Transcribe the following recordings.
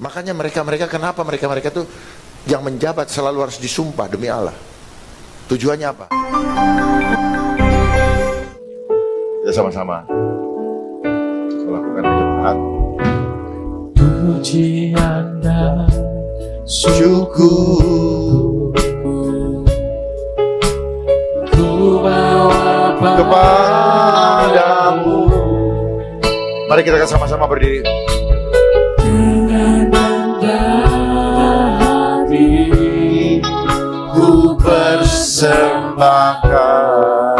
Makanya kenapa mereka tuh yang menjabat selalu harus disumpah demi Allah. Tujuannya apa? Kita sama-sama melakukan penyembahan. Pujian dan syukur ku bawa kepadamu. Mari kita akan sama-sama berdiri. Dengan rendah hati Ku persembahkan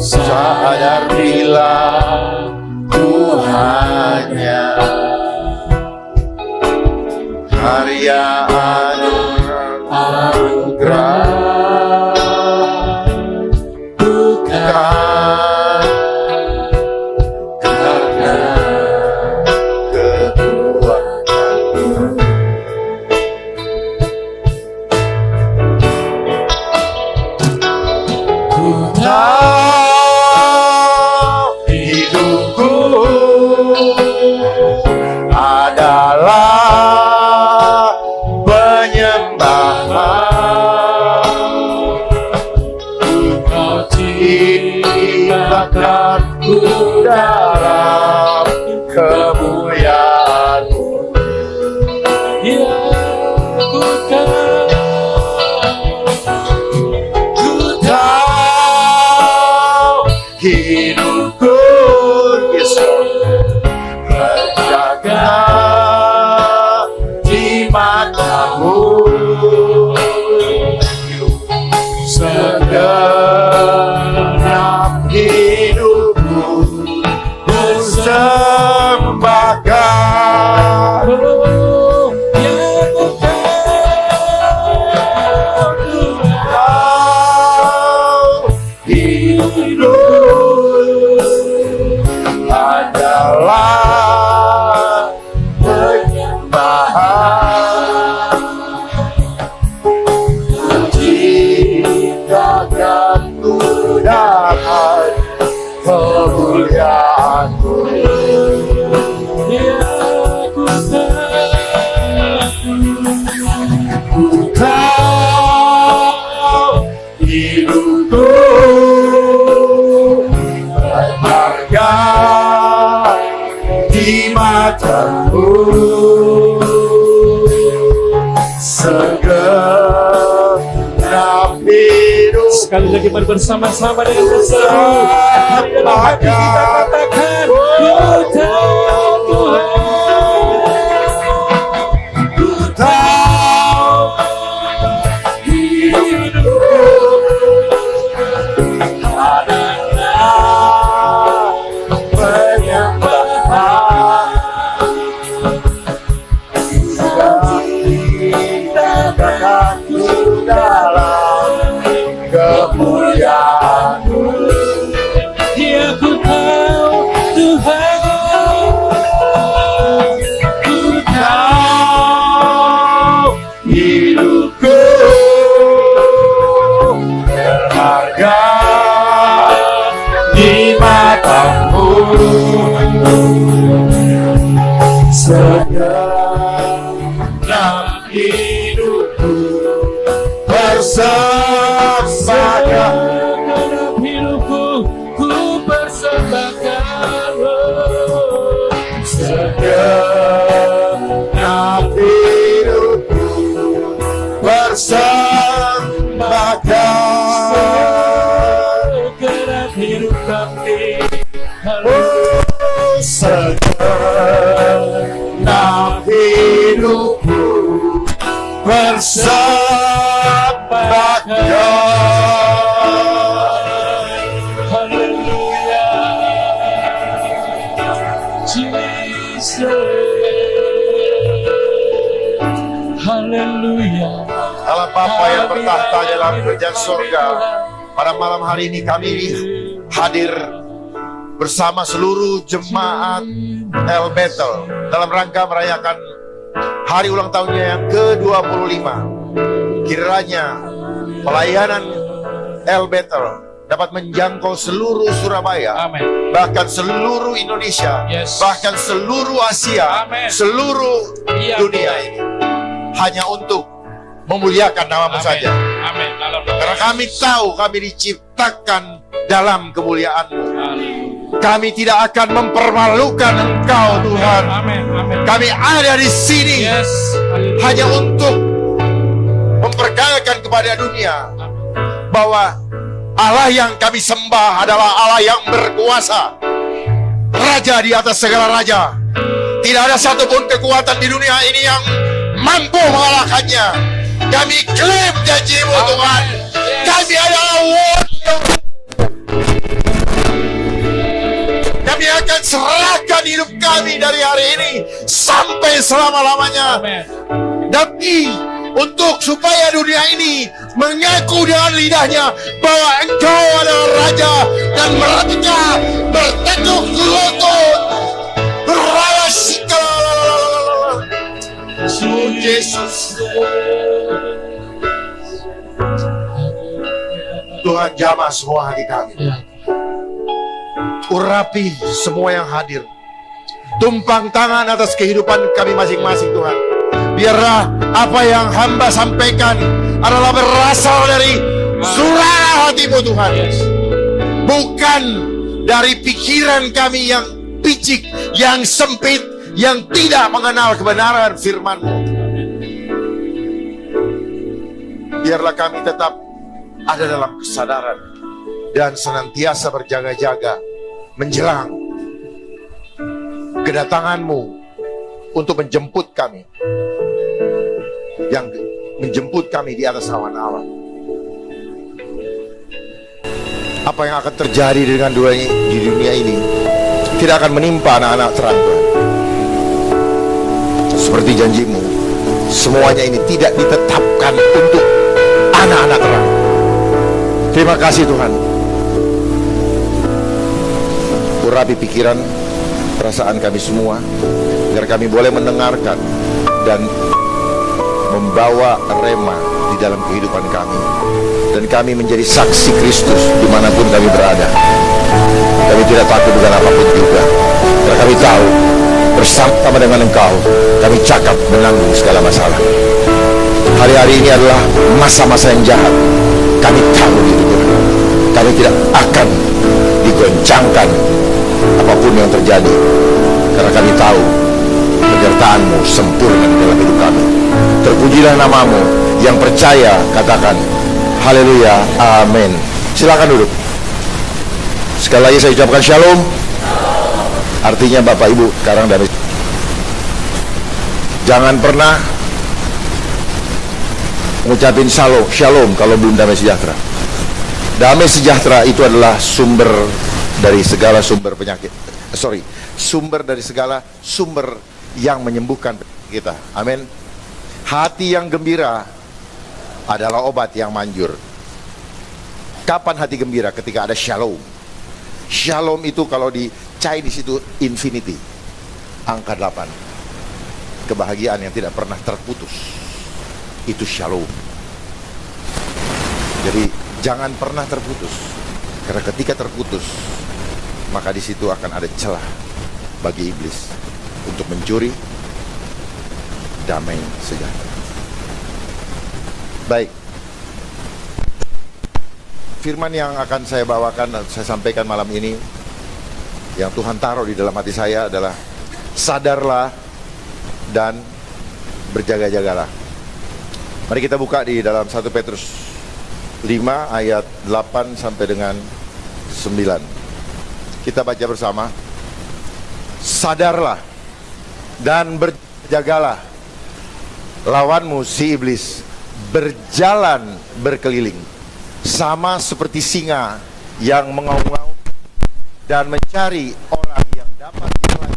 sadar bila ku hanya karya anugerah, bukan karena kekuatanku. Ku tahu hidupku adalah penyembahan. Kau ciptakanku dalam kemuliaan-Mu. Ya ku tahu hidupku Yesus terjaga di mata-Mu. Segenap hidupku persembahkan. Adalah penyembahan. Ciptakanku dalam kemuliaan-Mu. Ku tahu hidupku berharga di mata-Mu. Segenap hidup. Sekali lagi mari bersama-sama dengan berseru. Hari dalam hati kita katakan, ku tahu Tuhan. Ku tahu hidupku adalah penyembahan. Ciptakanku dalam kemuliaan-Mu. Ya ku tahu Tuhan. Ku tahu hidupku berharga di mata-Mu. Segenap hidupku persembahkan. Segenap hidupku ku persembahkan. Segenap hidupku persembahkan. Segenap hidup kami. Segenap hidupku persembahkan. Haleluya. Jesus. Haleluya. Allah Bapa yang bertahta dalam kerajaan surga, pada malam hari ini kami hadir bersama seluruh jemaat El Bethel dalam rangka merayakan hari ulang tahunnya yang ke-25. Kiranya pelayanan El Bethel dapat menjangkau seluruh Surabaya, Amin. bahkan seluruh Indonesia, Yes. bahkan seluruh Asia, Amin. seluruh Iya, dunia ini, hanya untuk memuliakan nama-Mu Amin. saja. Amin. Dalam nama Karena kami Yesus. tahu kami diciptakan dalam kemuliaan-Mu. Haleluya. Kami tidak akan mempermalukan Engkau, Tuhan. Amin. Amin. Kami ada di sini Yes. Haleluya. hanya untuk memperkayakan kepada dunia bahwa Allah yang kami sembah adalah Allah yang berkuasa, Raja di atas segala raja. Tidak ada satupun kekuatan di dunia ini yang mampu mengalahkannya. Kami klaim janji-Mu, Tuhan. Kami adalah warrior. Kami akan serahkan hidup kami dari hari ini sampai selama-lamanya. Amin. Tapi untuk supaya dunia ini mengaku dengan lidahnya bahwa Engkau adalah Raja, dan mereka bertekuk lutut. Yesus, Tuhan jamah semua hati kami. Urapi semua yang hadir. Tumpang tangan atas kehidupan kami masing-masing, Tuhan. Biarlah apa yang hamba sampaikan adalah berasal dari surah hati-Mu, Tuhan. Yes. Bukan dari pikiran kami yang picik, yang sempit, yang tidak mengenal kebenaran firman-Mu. Biarlah kami tetap ada dalam kesadaran dan senantiasa berjaga-jaga menjelang kedatangan-Mu untuk menjemput kami, yang menjemput kami di atas awan Allah. Apa yang akan terjadi dengan di dunia ini tidak akan menimpa anak-anak terang, Tuhan. Seperti janji-Mu, semuanya ini tidak ditetapkan untuk anak-anak terang. Terima kasih, Tuhan. Urapi pikiran, perasaan kami semua, agar kami boleh mendengarkan dan membawa rema di dalam kehidupan kami, dan kami menjadi saksi Kristus dimanapun kami berada. Kami tidak takut dengan apapun juga, karena kami tahu bersama dengan Engkau kami cakap menanggung segala masalah. Hari-hari ini adalah masa-masa yang jahat. Kami tahu itu, Tuhan. Kami tidak akan digoncangkan apapun yang terjadi, karena kami tahu penyertaan-Mu sempurna di dalam hidup kami. Terpujilah nama-Mu. Yang percaya katakan haleluya, amin. Silakan duduk. Sekali lagi saya ucapkan shalom. Artinya Bapak Ibu sekarang damai. Jangan pernah mengucapin shalom kalau belum damai sejahtera. Damai sejahtera itu adalah sumber dari segala sumber penyakit. Sumber dari segala sumber yang menyembuhkan kita. Amin. Hati yang gembira adalah obat yang manjur. Kapan hati gembira? Ketika ada shalom. Shalom itu kalau di Chinese itu infinity, angka 8. Kebahagiaan yang tidak pernah terputus. Itu shalom. Jadi jangan pernah terputus, karena ketika terputus, maka di situ akan ada celah bagi iblis untuk mencuri damai sejahtera. Baik, firman yang akan saya bawakan, saya sampaikan malam ini, yang Tuhan taruh di dalam hati saya adalah sadarlah dan berjaga-jagalah. Mari kita buka di dalam 1 Petrus 5 ayat 8 sampai dengan 9. Kita baca bersama. Sadarlah dan berjagalah, lawanmu si iblis berjalan berkeliling sama seperti singa yang mengaum-ngaum dan mencari orang yang dapat ditelan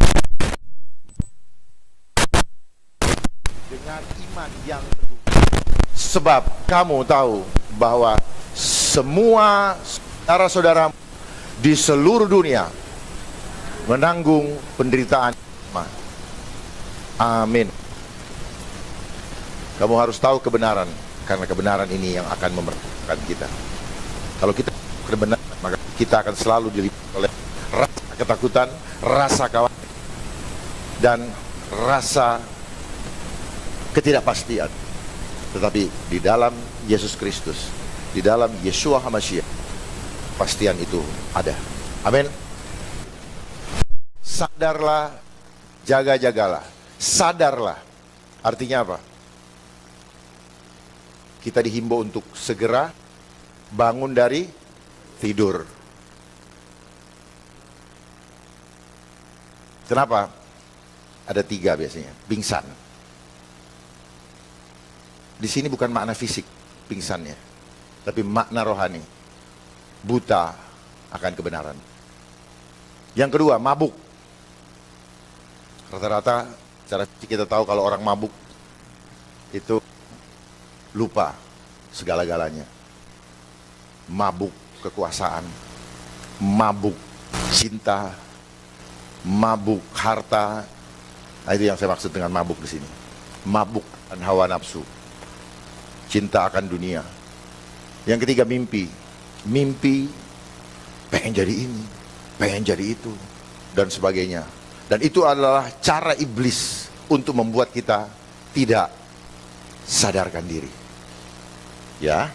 dengan iman yang teguh. Sebab kamu tahu bahwa semua saudara-saudara di seluruh dunia menanggung penderitaan. Amin. Kamu harus tahu kebenaran, karena kebenaran ini yang akan memerdekakan kita. Kalau kita kebenaran kita akan selalu diliputi oleh rasa ketakutan, rasa khawatir, dan rasa ketidakpastian. Tetapi di dalam Yesus Kristus, di dalam Yeshua HaMashiach, kepastian itu ada. Amin. Sadarlah, jaga-jagalah. Sadarlah. Artinya apa? Kita dihimbau untuk segera bangun dari tidur. Kenapa? Ada 3 biasanya. Pingsan. Di sini bukan makna fisik pingsannya, tapi makna rohani. Buta akan kebenaran. Yang kedua, mabuk. Rata-rata cara kita tahu kalau orang mabuk itu lupa segala-galanya. Mabuk kekuasaan, mabuk cinta, mabuk harta. Nah, itu yang saya maksud dengan mabuk di sini. Mabuk dan hawa nafsu, cinta akan dunia. Yang ketiga, mimpi. Mimpi pengen jadi ini, pengen jadi itu, dan sebagainya. Dan itu adalah cara iblis untuk membuat kita tidak sadarkan diri. Ya.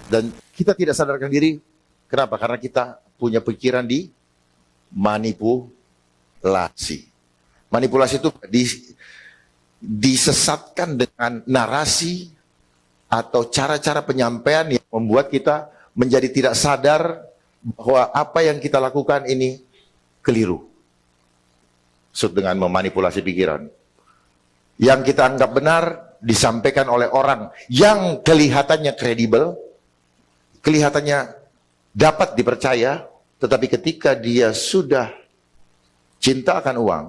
Dan kita tidak sadarkan diri. Kenapa? Karena kita punya pikiran di manipulasi. Manipulasi itu disesatkan dengan narasi atau cara-cara penyampaian yang membuat kita menjadi tidak sadar bahwa apa yang kita lakukan ini keliru. Maksud dengan memanipulasi pikiran. Yang kita anggap benar disampaikan oleh orang yang kelihatannya kredibel, kelihatannya dapat dipercaya, tetapi ketika dia sudah cinta akan uang,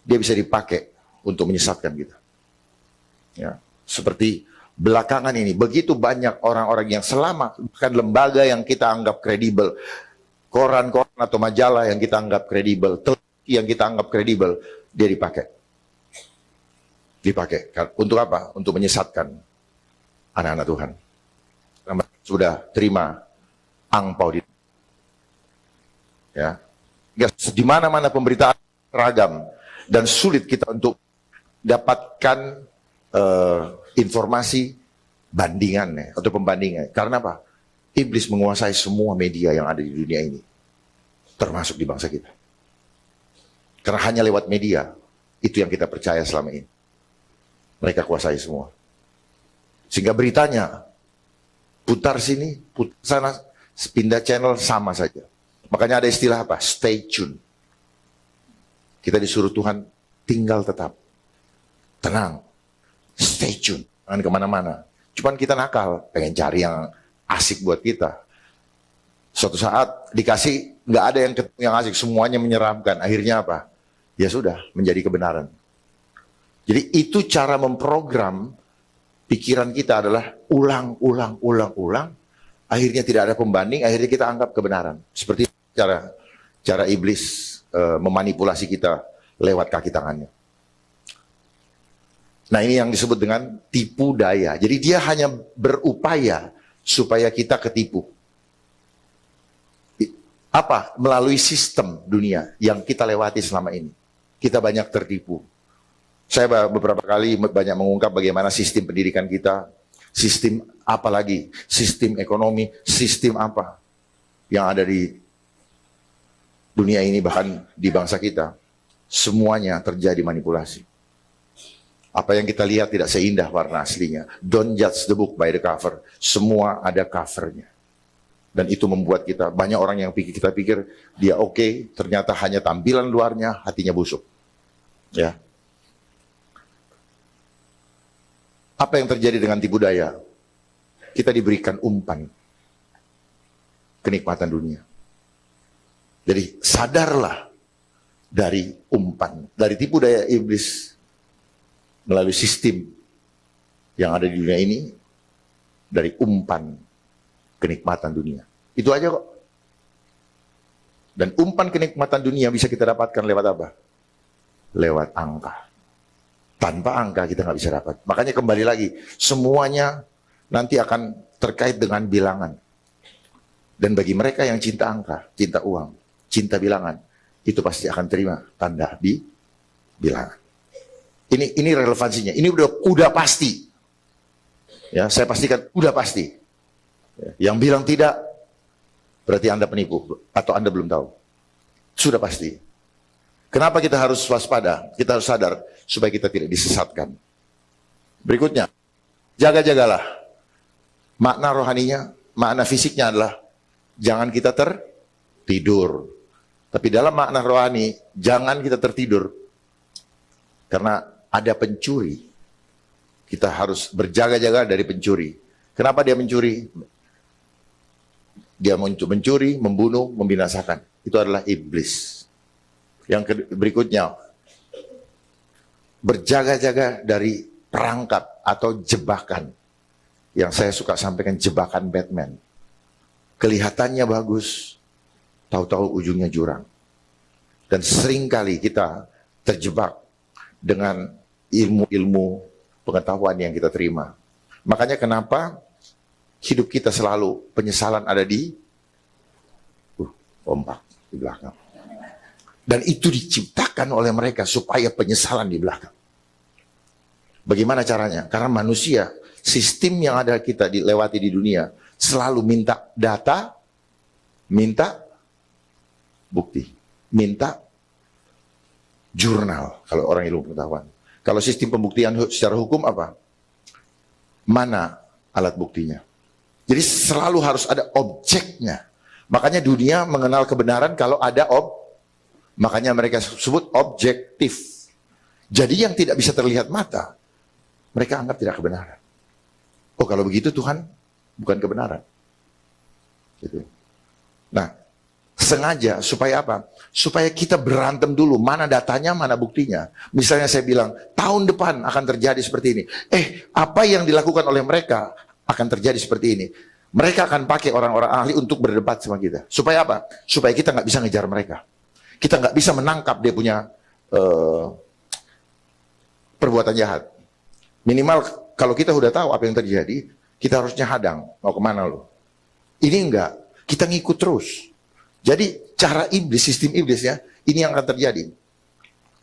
dia bisa dipakai untuk menyesatkan kita. Ya, seperti belakangan ini, begitu banyak orang-orang yang selama, bahkan lembaga yang kita anggap kredibel, koran-koran atau majalah yang kita anggap kredibel, televisi yang kita anggap kredibel, dia dipakai. Dipakai. Untuk apa? Untuk menyesatkan anak-anak Tuhan. Sudah terima angpau di. Ya. Di mana-mana pemberitaan ragam dan sulit kita untuk dapatkan informasi bandingannya atau pembandingan. Karena apa? Iblis menguasai semua media yang ada di dunia ini, termasuk di bangsa kita. Karena hanya lewat media itu yang kita percaya selama ini. Mereka kuasai semua. Sehingga beritanya putar sini, putar sana, pindah channel sama saja. Makanya ada istilah apa? Stay tune. Kita disuruh Tuhan tinggal tetap. Tenang. Stay tune. Jangan kemana-mana. Cuman kita nakal. Pengen cari yang asik buat kita. Suatu saat dikasih, nggak ada yang ketemu yang asik. Semuanya menyeramkan. Akhirnya apa? Ya sudah, menjadi kebenaran. Jadi itu cara memprogram pikiran kita adalah ulang. Akhirnya tidak ada pembanding, akhirnya kita anggap kebenaran. Seperti cara iblis memanipulasi kita lewat kaki tangannya. Nah, ini yang disebut dengan tipu daya. Jadi dia hanya berupaya supaya kita ketipu. Apa? Melalui sistem dunia yang kita lewati selama ini. Kita banyak tertipu. Saya beberapa kali banyak mengungkap bagaimana sistem pendidikan kita, sistem apa lagi, sistem ekonomi, sistem apa yang ada di dunia ini, bahkan di bangsa kita. Semuanya terjadi manipulasi. Apa yang kita lihat tidak seindah warna aslinya. Don't judge the book by the cover. Semua ada covernya. Dan itu membuat kita, banyak orang yang kita pikir dia oke, ternyata hanya tampilan luarnya, hatinya busuk. Ya. Apa yang terjadi dengan tipu daya? Kita diberikan umpan kenikmatan dunia. Jadi sadarlah dari umpan, dari tipu daya iblis melalui sistem yang ada di dunia ini, dari umpan kenikmatan dunia. Itu aja kok. Dan umpan kenikmatan dunia bisa kita dapatkan lewat apa? Lewat angka. Tanpa angka kita nggak bisa dapat. Makanya kembali lagi, semuanya nanti akan terkait dengan bilangan. Dan bagi mereka yang cinta angka, cinta uang, cinta bilangan, itu pasti akan terima tanda bilangan. Ini relevansinya. Ini udah pasti. Ya, saya pastikan udah pasti. Yang bilang tidak, berarti Anda penipu atau Anda belum tahu. Sudah pasti. Kenapa kita harus waspada? Kita harus sadar supaya kita tidak disesatkan. Berikutnya, jaga-jagalah. Makna rohaninya, makna fisiknya adalah jangan kita tertidur. Tapi dalam makna rohani, jangan kita tertidur. Karena ada pencuri. Kita harus berjaga-jaga dari pencuri. Kenapa dia mencuri? Dia mencuri, membunuh, membinasakan. Itu adalah iblis. Yang berikutnya, berjaga-jaga dari perangkap atau jebakan. Yang saya suka sampaikan, jebakan Batman. Kelihatannya bagus, tahu-tahu ujungnya jurang. Dan seringkali kita terjebak dengan ilmu-ilmu pengetahuan yang kita terima. Makanya kenapa hidup kita selalu penyesalan ada di ombak di belakang. Dan itu diciptakan oleh mereka supaya penyesalan di belakang. Bagaimana caranya? Karena manusia, sistem yang ada kita dilewati di dunia, selalu minta data, minta bukti, minta jurnal, kalau orang ilmu pengetahuan. Kalau sistem pembuktian secara hukum apa? Mana alat buktinya? Jadi selalu harus ada objeknya. Makanya dunia mengenal kebenaran kalau ada makanya mereka sebut objektif. Jadi yang tidak bisa terlihat mata, mereka anggap tidak kebenaran. Oh, kalau begitu Tuhan bukan kebenaran. Gitu. Nah, sengaja supaya apa? Supaya kita berantem dulu, mana datanya, mana buktinya. Misalnya saya bilang, tahun depan akan terjadi seperti ini. Apa yang dilakukan oleh mereka akan terjadi seperti ini. Mereka akan pakai orang-orang ahli untuk berdebat sama kita. Supaya apa? Supaya kita nggak bisa ngejar mereka. Kita nggak bisa menangkap dia punya perbuatan jahat. Minimal kalau kita udah tahu apa yang terjadi, kita harusnya hadang. Mau kemana lo? Ini enggak. Kita ngikut terus. Jadi cara iblis, sistem iblisnya, ini yang akan terjadi.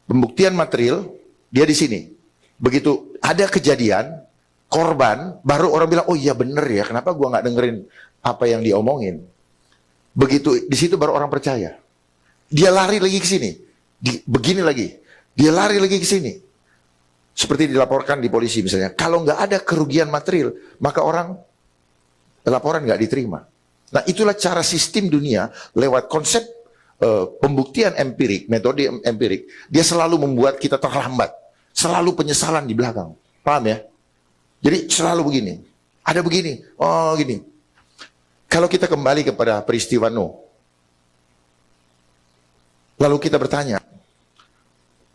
Pembuktian material, dia di sini. Begitu ada kejadian, korban, baru orang bilang, oh iya bener ya, kenapa gua nggak dengerin apa yang diomongin. Begitu di situ baru orang percaya. Dia lari lagi ke sini, begini lagi, dia lari lagi ke sini. Seperti dilaporkan di polisi misalnya, kalau nggak ada kerugian material, maka orang laporan nggak diterima. Nah, itulah cara sistem dunia lewat konsep pembuktian empirik, metode empirik. Dia selalu membuat kita terlambat, selalu penyesalan di belakang. Paham ya? Jadi selalu begini. Ada begini, oh gini. Kalau kita kembali kepada peristiwa Nuh, lalu kita bertanya,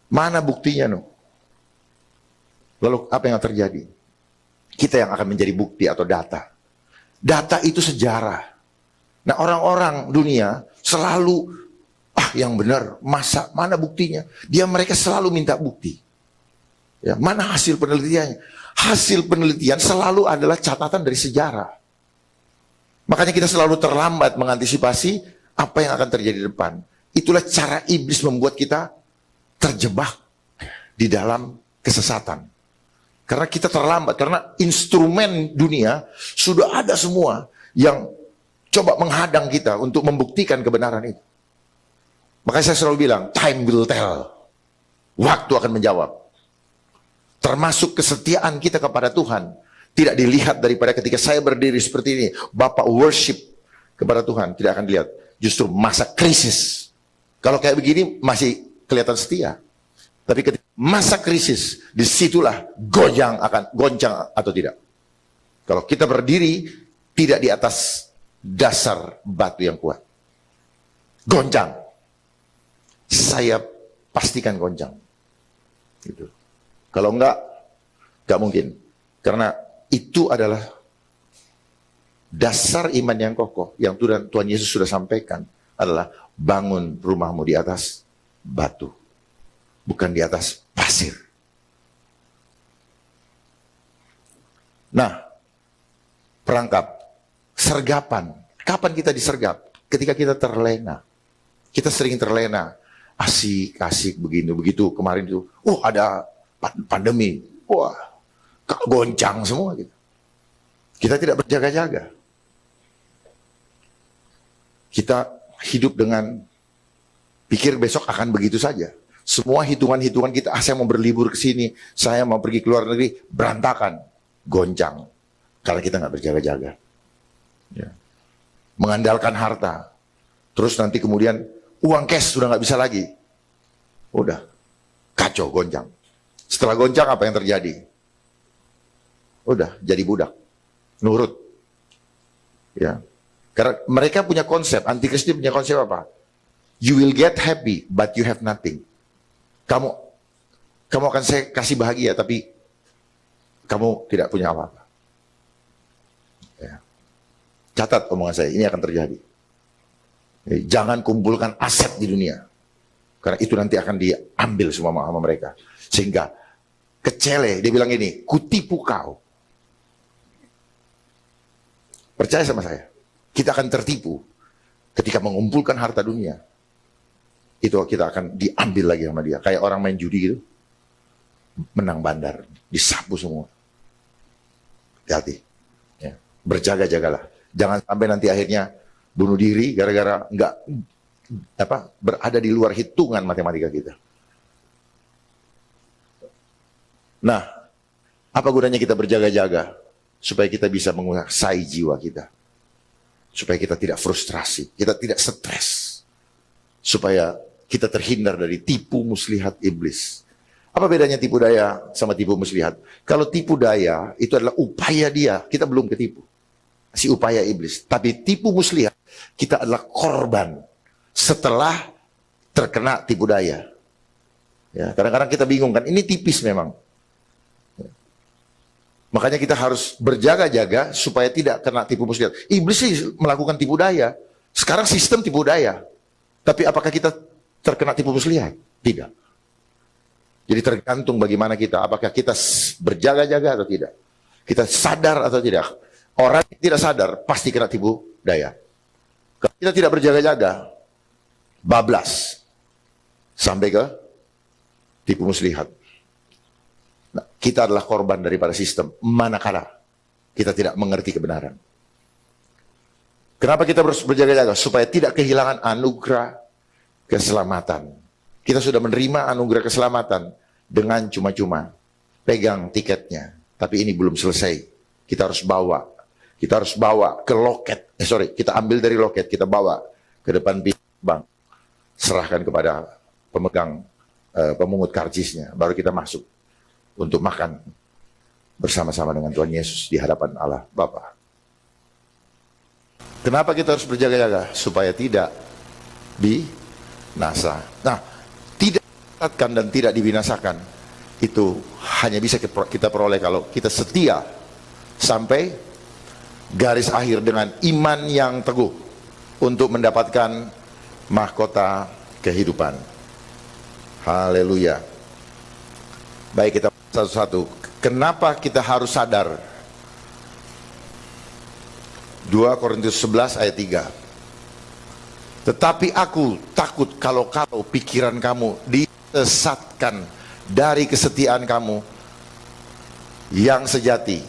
mana buktinya Nuh? Lalu apa yang terjadi? Kita yang akan menjadi bukti atau data. Data itu sejarah. Nah, orang-orang dunia selalu, yang benar, mana buktinya? Mereka selalu minta bukti. Ya, mana hasil penelitiannya? Hasil penelitian selalu adalah catatan dari sejarah. Makanya kita selalu terlambat mengantisipasi apa yang akan terjadi di depan. Itulah cara iblis membuat kita terjebak di dalam kesesatan. Karena kita terlambat, karena instrumen dunia sudah ada semua yang coba menghadang kita untuk membuktikan kebenaran itu. Makanya saya selalu bilang, time will tell. Waktu akan menjawab. Termasuk kesetiaan kita kepada Tuhan. Tidak dilihat daripada ketika saya berdiri seperti ini, Bapak worship kepada Tuhan, tidak akan dilihat. Justru masa krisis. Kalau kayak begini masih kelihatan setia. Tapi ketika masa krisis, disitulah goncang atau tidak. Kalau kita berdiri tidak di atas dasar batu yang kuat, goncang. Saya pastikan goncang. Gitu. Kalau enggak mungkin. Karena itu adalah dasar iman yang kokoh yang Tuhan Yesus sudah sampaikan adalah bangun rumahmu di atas batu, bukan di atas pasir. Nah, perangkap sergapan. Kapan kita disergap? Ketika kita terlena. Kita sering terlena. Asik begini begitu. Kemarin itu, ada pandemi. Wah, goncang semua gitu. Kita tidak berjaga-jaga. Kita hidup dengan pikir besok akan begitu saja. Semua hitungan-hitungan kita, saya mau berlibur ke sini, saya mau pergi ke luar negeri, berantakan, goncang. Karena kita nggak berjaga-jaga. Ya. Mengandalkan harta. Terus nanti kemudian uang cash sudah nggak bisa lagi. Udah, kacau, goncang. Setelah goncang apa yang terjadi? Udah, jadi budak. Nurut. Ya. Karena mereka punya konsep, antikristus punya konsep apa? You will get happy, but you have nothing. Kamu akan saya kasih bahagia, tapi kamu tidak punya apa-apa. Ya. Catat omongan saya, ini akan terjadi. Jangan kumpulkan aset di dunia. Karena itu nanti akan diambil semua sama mereka. Sehingga kecele, dia bilang ini, kutipu kau. Percaya sama saya. Kita akan tertipu ketika mengumpulkan harta dunia. Itu kita akan diambil lagi sama dia. Kayak orang main judi gitu. Menang bandar. Disapu semua. Hati-hati. Ya. Berjaga-jagalah. Jangan sampai nanti akhirnya bunuh diri gara-gara berada di luar hitungan matematika kita. Nah, apa gunanya kita berjaga-jaga? Supaya kita bisa menguasai jiwa kita. Supaya kita tidak frustrasi, kita tidak stres. Supaya kita terhindar dari tipu muslihat iblis. Apa bedanya tipu daya sama tipu muslihat? Kalau tipu daya itu adalah upaya dia, kita belum ketipu. Si upaya iblis. Tapi tipu muslihat, kita adalah korban setelah terkena tipu daya. Ya, kadang-kadang kita bingung kan, ini tipis memang. Makanya kita harus berjaga-jaga supaya tidak kena tipu muslihat. Iblis sih melakukan tipu daya. Sekarang sistem tipu daya. Tapi apakah kita terkena tipu muslihat? Tidak. Jadi tergantung bagaimana kita. Apakah kita berjaga-jaga atau tidak. Kita sadar atau tidak. Orang yang tidak sadar pasti kena tipu daya. Kalau kita tidak berjaga-jaga, bablas. Sampai ke tipu muslihat. Nah, kita adalah korban daripada sistem manakala kita tidak mengerti kebenaran. Kenapa kita harus berjaga-jaga? Supaya tidak kehilangan anugerah keselamatan. Kita sudah menerima anugerah keselamatan dengan cuma-cuma. Pegang tiketnya. Tapi ini belum selesai. Kita harus bawa. Kita harus bawa ke loket. Kita ambil dari loket. Kita bawa ke depan bank. Serahkan kepada pemegang pemungut karcisnya. Baru kita masuk. Untuk makan bersama-sama dengan Tuhan Yesus di hadapan Allah Bapa. Kenapa kita harus berjaga-jaga? Supaya tidak binasa. Nah, tidak disesatkan dan tidak dibinasakan itu hanya bisa kita peroleh kalau kita setia sampai garis akhir dengan iman yang teguh untuk mendapatkan mahkota kehidupan. Haleluya. Baik, kita satu-satu. Kenapa kita harus sadar? 2 Korintus 11 ayat 3. Tetapi aku takut kalau pikiran kamu disesatkan dari kesetiaan kamu yang sejati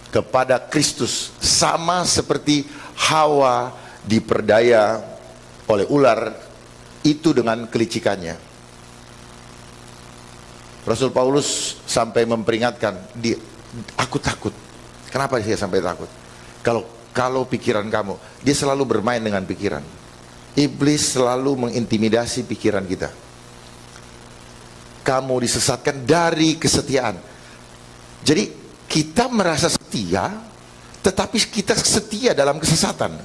kepada Kristus, sama seperti Hawa diperdaya oleh ular itu dengan kelicikannya. Rasul Paulus sampai memperingatkan, aku takut. Kenapa dia sampai takut? Kalau pikiran kamu, dia selalu bermain dengan pikiran. Iblis selalu mengintimidasi pikiran kita. Kamu disesatkan dari kesetiaan. Jadi kita merasa setia, tetapi kita setia dalam kesesatan.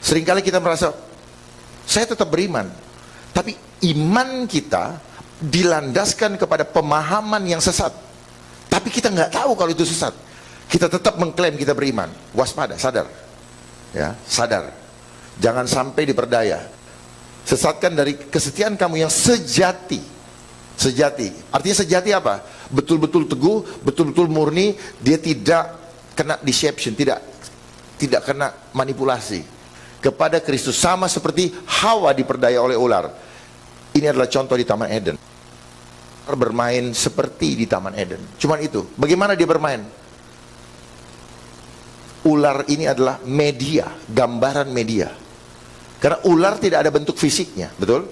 Seringkali kita merasa, saya tetap beriman, tapi iman kita dilandaskan kepada pemahaman yang sesat. Tapi kita nggak tahu kalau itu sesat. Kita tetap mengklaim kita beriman. Waspada, sadar. Ya, sadar. Jangan sampai diperdaya. Sesatkan dari kesetiaan kamu yang sejati. Sejati. Artinya sejati apa? Betul-betul teguh, betul-betul murni. Dia tidak kena deception, tidak kena manipulasi kepada Kristus, sama seperti Hawa diperdaya oleh ular. Ini adalah contoh di Taman Eden. Bermain seperti di Taman Eden. Cuman itu, bagaimana dia bermain? Ular ini adalah media, gambaran media. Karena ular tidak ada bentuk fisiknya, betul?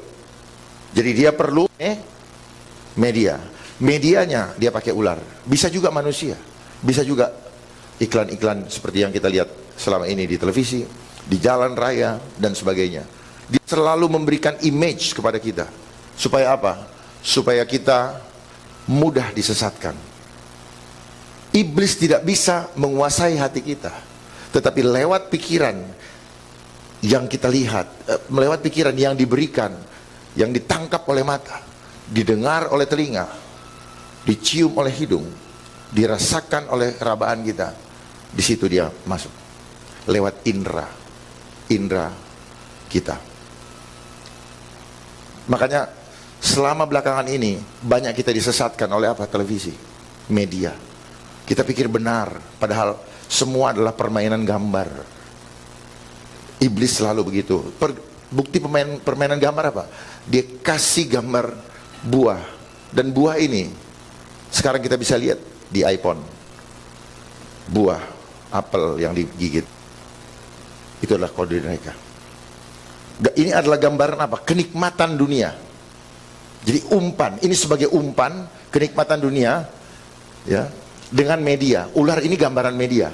Jadi dia perlu media. Medianya dia pakai ular. Bisa juga manusia, bisa juga iklan-iklan seperti yang kita lihat selama ini di televisi, di jalan raya dan sebagainya. Dia selalu memberikan image kepada kita. Supaya apa? Supaya kita mudah disesatkan. Iblis tidak bisa menguasai hati kita, tetapi lewat pikiran yang kita lihat, lewat pikiran yang diberikan, yang ditangkap oleh mata, didengar oleh telinga, dicium oleh hidung, dirasakan oleh rabaan kita, di situ dia masuk lewat indera kita. Makanya selama belakangan ini banyak kita disesatkan oleh apa? Televisi, media. Kita pikir benar, padahal semua adalah permainan gambar. Iblis selalu begitu. Bukti permainan gambar apa? Dia kasih gambar buah, dan buah ini sekarang kita bisa lihat di iPhone. Buah apel yang digigit, itu adalah kode mereka. Ini adalah gambaran apa? Kenikmatan dunia. Jadi umpan, ini sebagai umpan kenikmatan dunia, ya, dengan media. Ular ini gambaran media.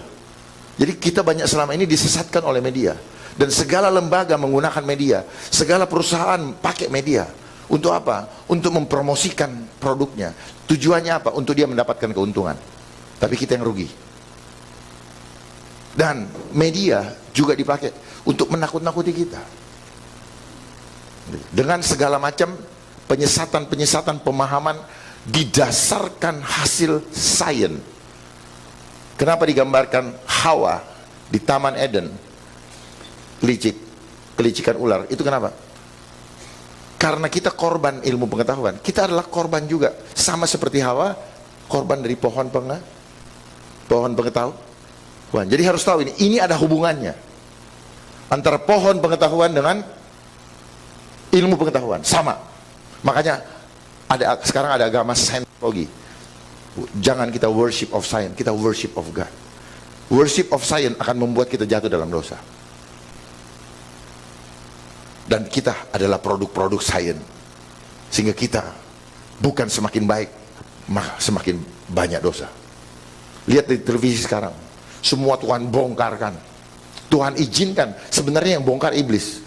Jadi kita banyak selama ini disesatkan oleh media, dan segala lembaga menggunakan media, segala perusahaan pakai media. Untuk apa? Untuk mempromosikan produknya. Tujuannya apa? Untuk dia mendapatkan keuntungan, tapi kita yang rugi. Dan media juga dipakai untuk menakut-nakuti kita dengan segala macam penyesatan pemahaman didasarkan hasil sains. Kenapa digambarkan Hawa di Taman Eden kelicikan ular? Itu kenapa? Karena kita korban ilmu pengetahuan. Kita adalah korban juga, sama seperti Hawa, korban dari pohon pengetahuan. Jadi harus tahu ini ada hubungannya antara pohon pengetahuan dengan ilmu pengetahuan, sama. Makanya sekarang ada agama Scientology. Jangan kita worship of science, kita worship of God. Worship of science akan membuat kita jatuh dalam dosa. Dan kita adalah produk-produk sains, sehingga kita bukan semakin baik, malah semakin banyak dosa. Lihat di televisi sekarang, semua Tuhan bongkarkan, Tuhan izinkan. Sebenarnya yang bongkar iblis.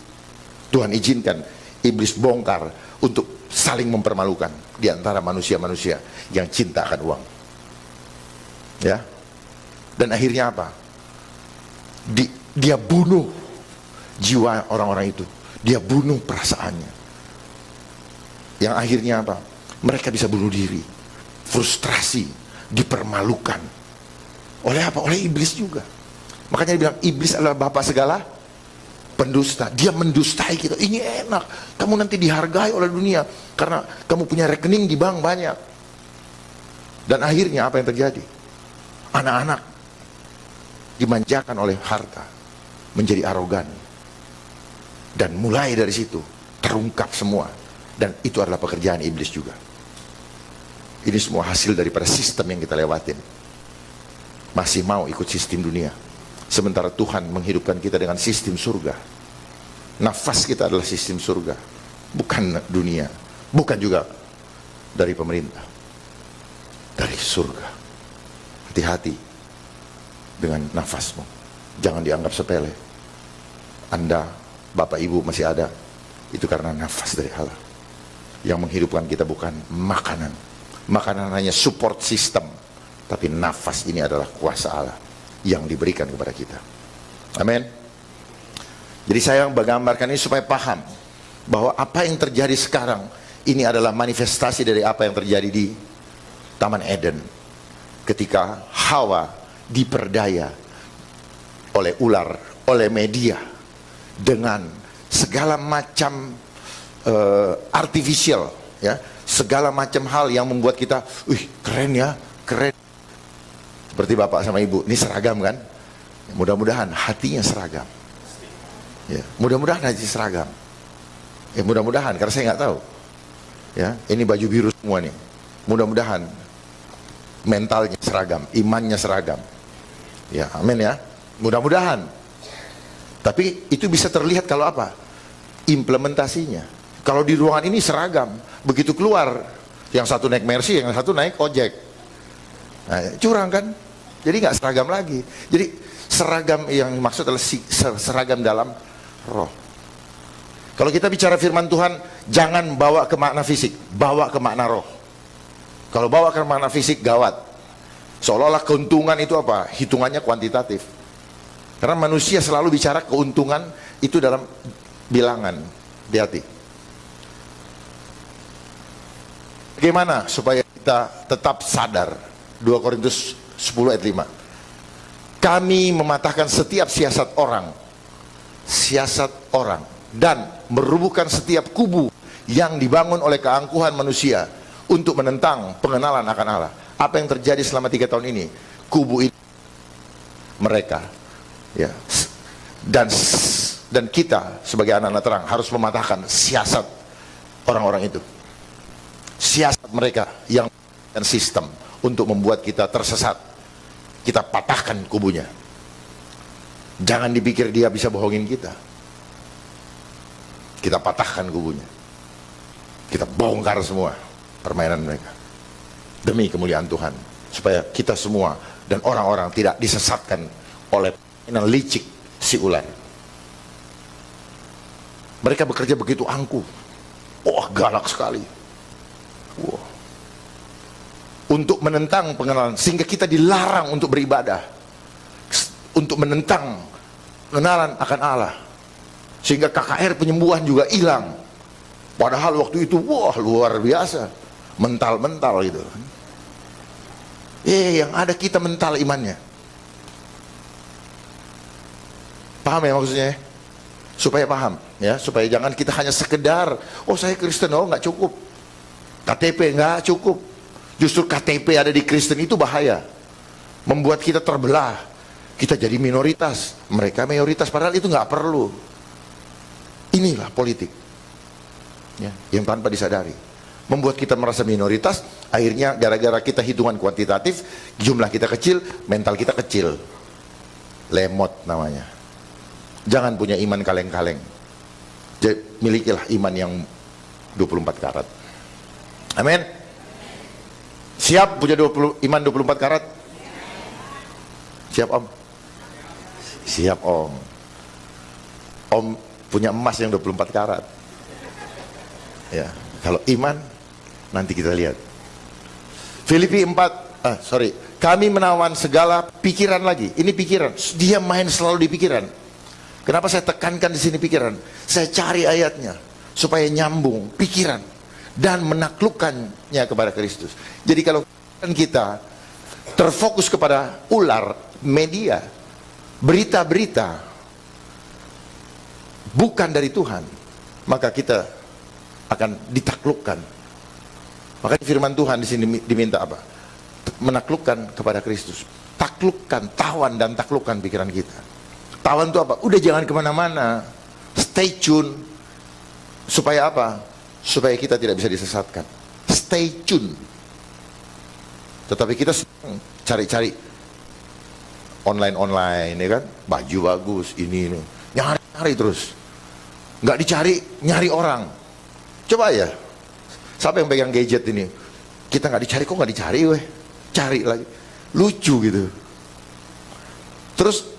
Tuhan izinkan iblis bongkar untuk saling mempermalukan di antara manusia-manusia yang cinta akan uang. Ya. Dan akhirnya apa? Dia bunuh jiwa orang-orang itu. Dia bunuh perasaannya. Yang akhirnya apa? Mereka bisa bunuh diri. Frustrasi, dipermalukan. Oleh apa? Oleh iblis juga. Makanya dia bilang iblis adalah bapa segala pendusta. Dia mendustai kita. Ini enak, kamu nanti dihargai oleh dunia karena kamu punya rekening di bank banyak. Dan akhirnya apa yang terjadi? Anak-anak dimanjakan oleh harta, menjadi arogan. Dan mulai dari situ terungkap semua. Dan itu adalah pekerjaan iblis juga. Ini semua hasil daripada sistem yang kita lewatin. Masih mau ikut sistem dunia, sementara Tuhan menghidupkan kita dengan sistem surga. Nafas kita adalah sistem surga, bukan dunia, bukan juga dari pemerintah, dari surga. Hati-hati dengan nafasmu, jangan dianggap sepele. Anda, Bapak Ibu masih ada, itu karena nafas dari Allah. Yang menghidupkan kita bukan makanan. Makanan hanya support system, tapi nafas ini adalah kuasa Allah yang diberikan kepada kita. Amin. Jadi saya menggambarkan ini supaya paham bahwa apa yang terjadi sekarang ini adalah manifestasi dari apa yang terjadi di Taman Eden ketika Hawa diperdaya oleh ular, oleh media, dengan segala macam artificial, ya, segala macam hal yang membuat kita, keren ya, keren. Seperti bapak sama ibu, ini seragam kan? Mudah-mudahan hatinya seragam. Ya, mudah-mudahan hati seragam. Ya, mudah-mudahan, karena saya nggak tahu. Ya, ini baju biru semua nih. Mudah-mudahan mentalnya seragam, imannya seragam. Ya, amin ya. Mudah-mudahan. Tapi itu bisa terlihat kalau apa? Implementasinya. Kalau di ruangan ini seragam, begitu keluar, yang satu naik Mercy, yang satu naik ojek. Nah, curang kan? Jadi nggak seragam lagi. Jadi seragam yang maksud adalah seragam dalam roh. Kalau kita bicara firman Tuhan, jangan bawa ke makna fisik, bawa ke makna roh. Kalau bawa ke makna fisik, gawat. Seolah-olah keuntungan itu apa? Hitungannya kuantitatif. Karena manusia selalu bicara keuntungan itu dalam bilangan. Hati-hati. Bagaimana supaya kita tetap sadar? 2 Korintus 10 ayat 5. Kami mematahkan setiap siasat orang dan merubuhkan setiap kubu yang dibangun oleh keangkuhan manusia untuk menentang pengenalan akan Allah. Apa yang terjadi selama 3 tahun ini? Kubu ini mereka, ya, dan kita sebagai anak-anak terang harus mematahkan siasat orang-orang itu, siasat mereka yang dan sistem untuk membuat kita tersesat. Kita patahkan kubunya. Jangan dipikir dia bisa bohongin kita. Kita patahkan kubunya. Kita bongkar semua permainan mereka demi kemuliaan Tuhan, supaya kita semua dan orang-orang tidak disesatkan oleh permainan licik si ular. Mereka bekerja begitu angkuh. Wah, galak sekali. Wah. Untuk menentang pengenalan, sehingga kita dilarang untuk beribadah, untuk menentang pengenalan akan Allah, sehingga KKR penyembuhan juga hilang. Padahal waktu itu wah luar biasa, mental-mental gitu. Yang ada kita mental imannya. Paham ya maksudnya? Supaya paham ya, supaya jangan kita hanya sekedar oh saya Kristen, oh nggak cukup. KTP nggak cukup. Justru KTP ada di Kristen itu bahaya, membuat kita terbelah. Kita jadi minoritas, mereka mayoritas, padahal itu nggak perlu. Inilah politik ya, yang tanpa disadari membuat kita merasa minoritas. Akhirnya gara-gara kita hitungan kuantitatif, jumlah kita kecil, mental kita kecil, lemot namanya. Jangan punya iman kaleng-kaleng. Milikilah iman yang 24 karat. Amin. Siap punya iman 24 karat? Siap om? Siap om. Om punya emas yang 24 karat. Ya, kalau iman nanti kita lihat. Filipi 4, kami menawan segala pikiran lagi. Ini pikiran, dia main selalu di pikiran. Kenapa saya tekankan di sini pikiran? Saya cari ayatnya supaya nyambung pikiran dan menaklukkannya kepada Kristus. Jadi kalau kita terfokus kepada ular, media, berita-berita bukan dari Tuhan, maka kita akan ditaklukkan. Makanya firman Tuhan di sini diminta apa? Menaklukkan kepada Kristus. Taklukkan, tawan dan taklukkan pikiran kita. Tawan itu apa? Udah jangan kemana-mana, stay tune. Supaya apa? Supaya kita tidak bisa disesatkan. Stay tune. Tetapi kita cari-cari online ya kan, baju bagus ini nyari terus, nggak dicari, nyari orang. Coba ya, siapa yang pegang gadget ini? Kita nggak dicari, kok nggak dicari weh, cari lagi, lucu gitu. Terus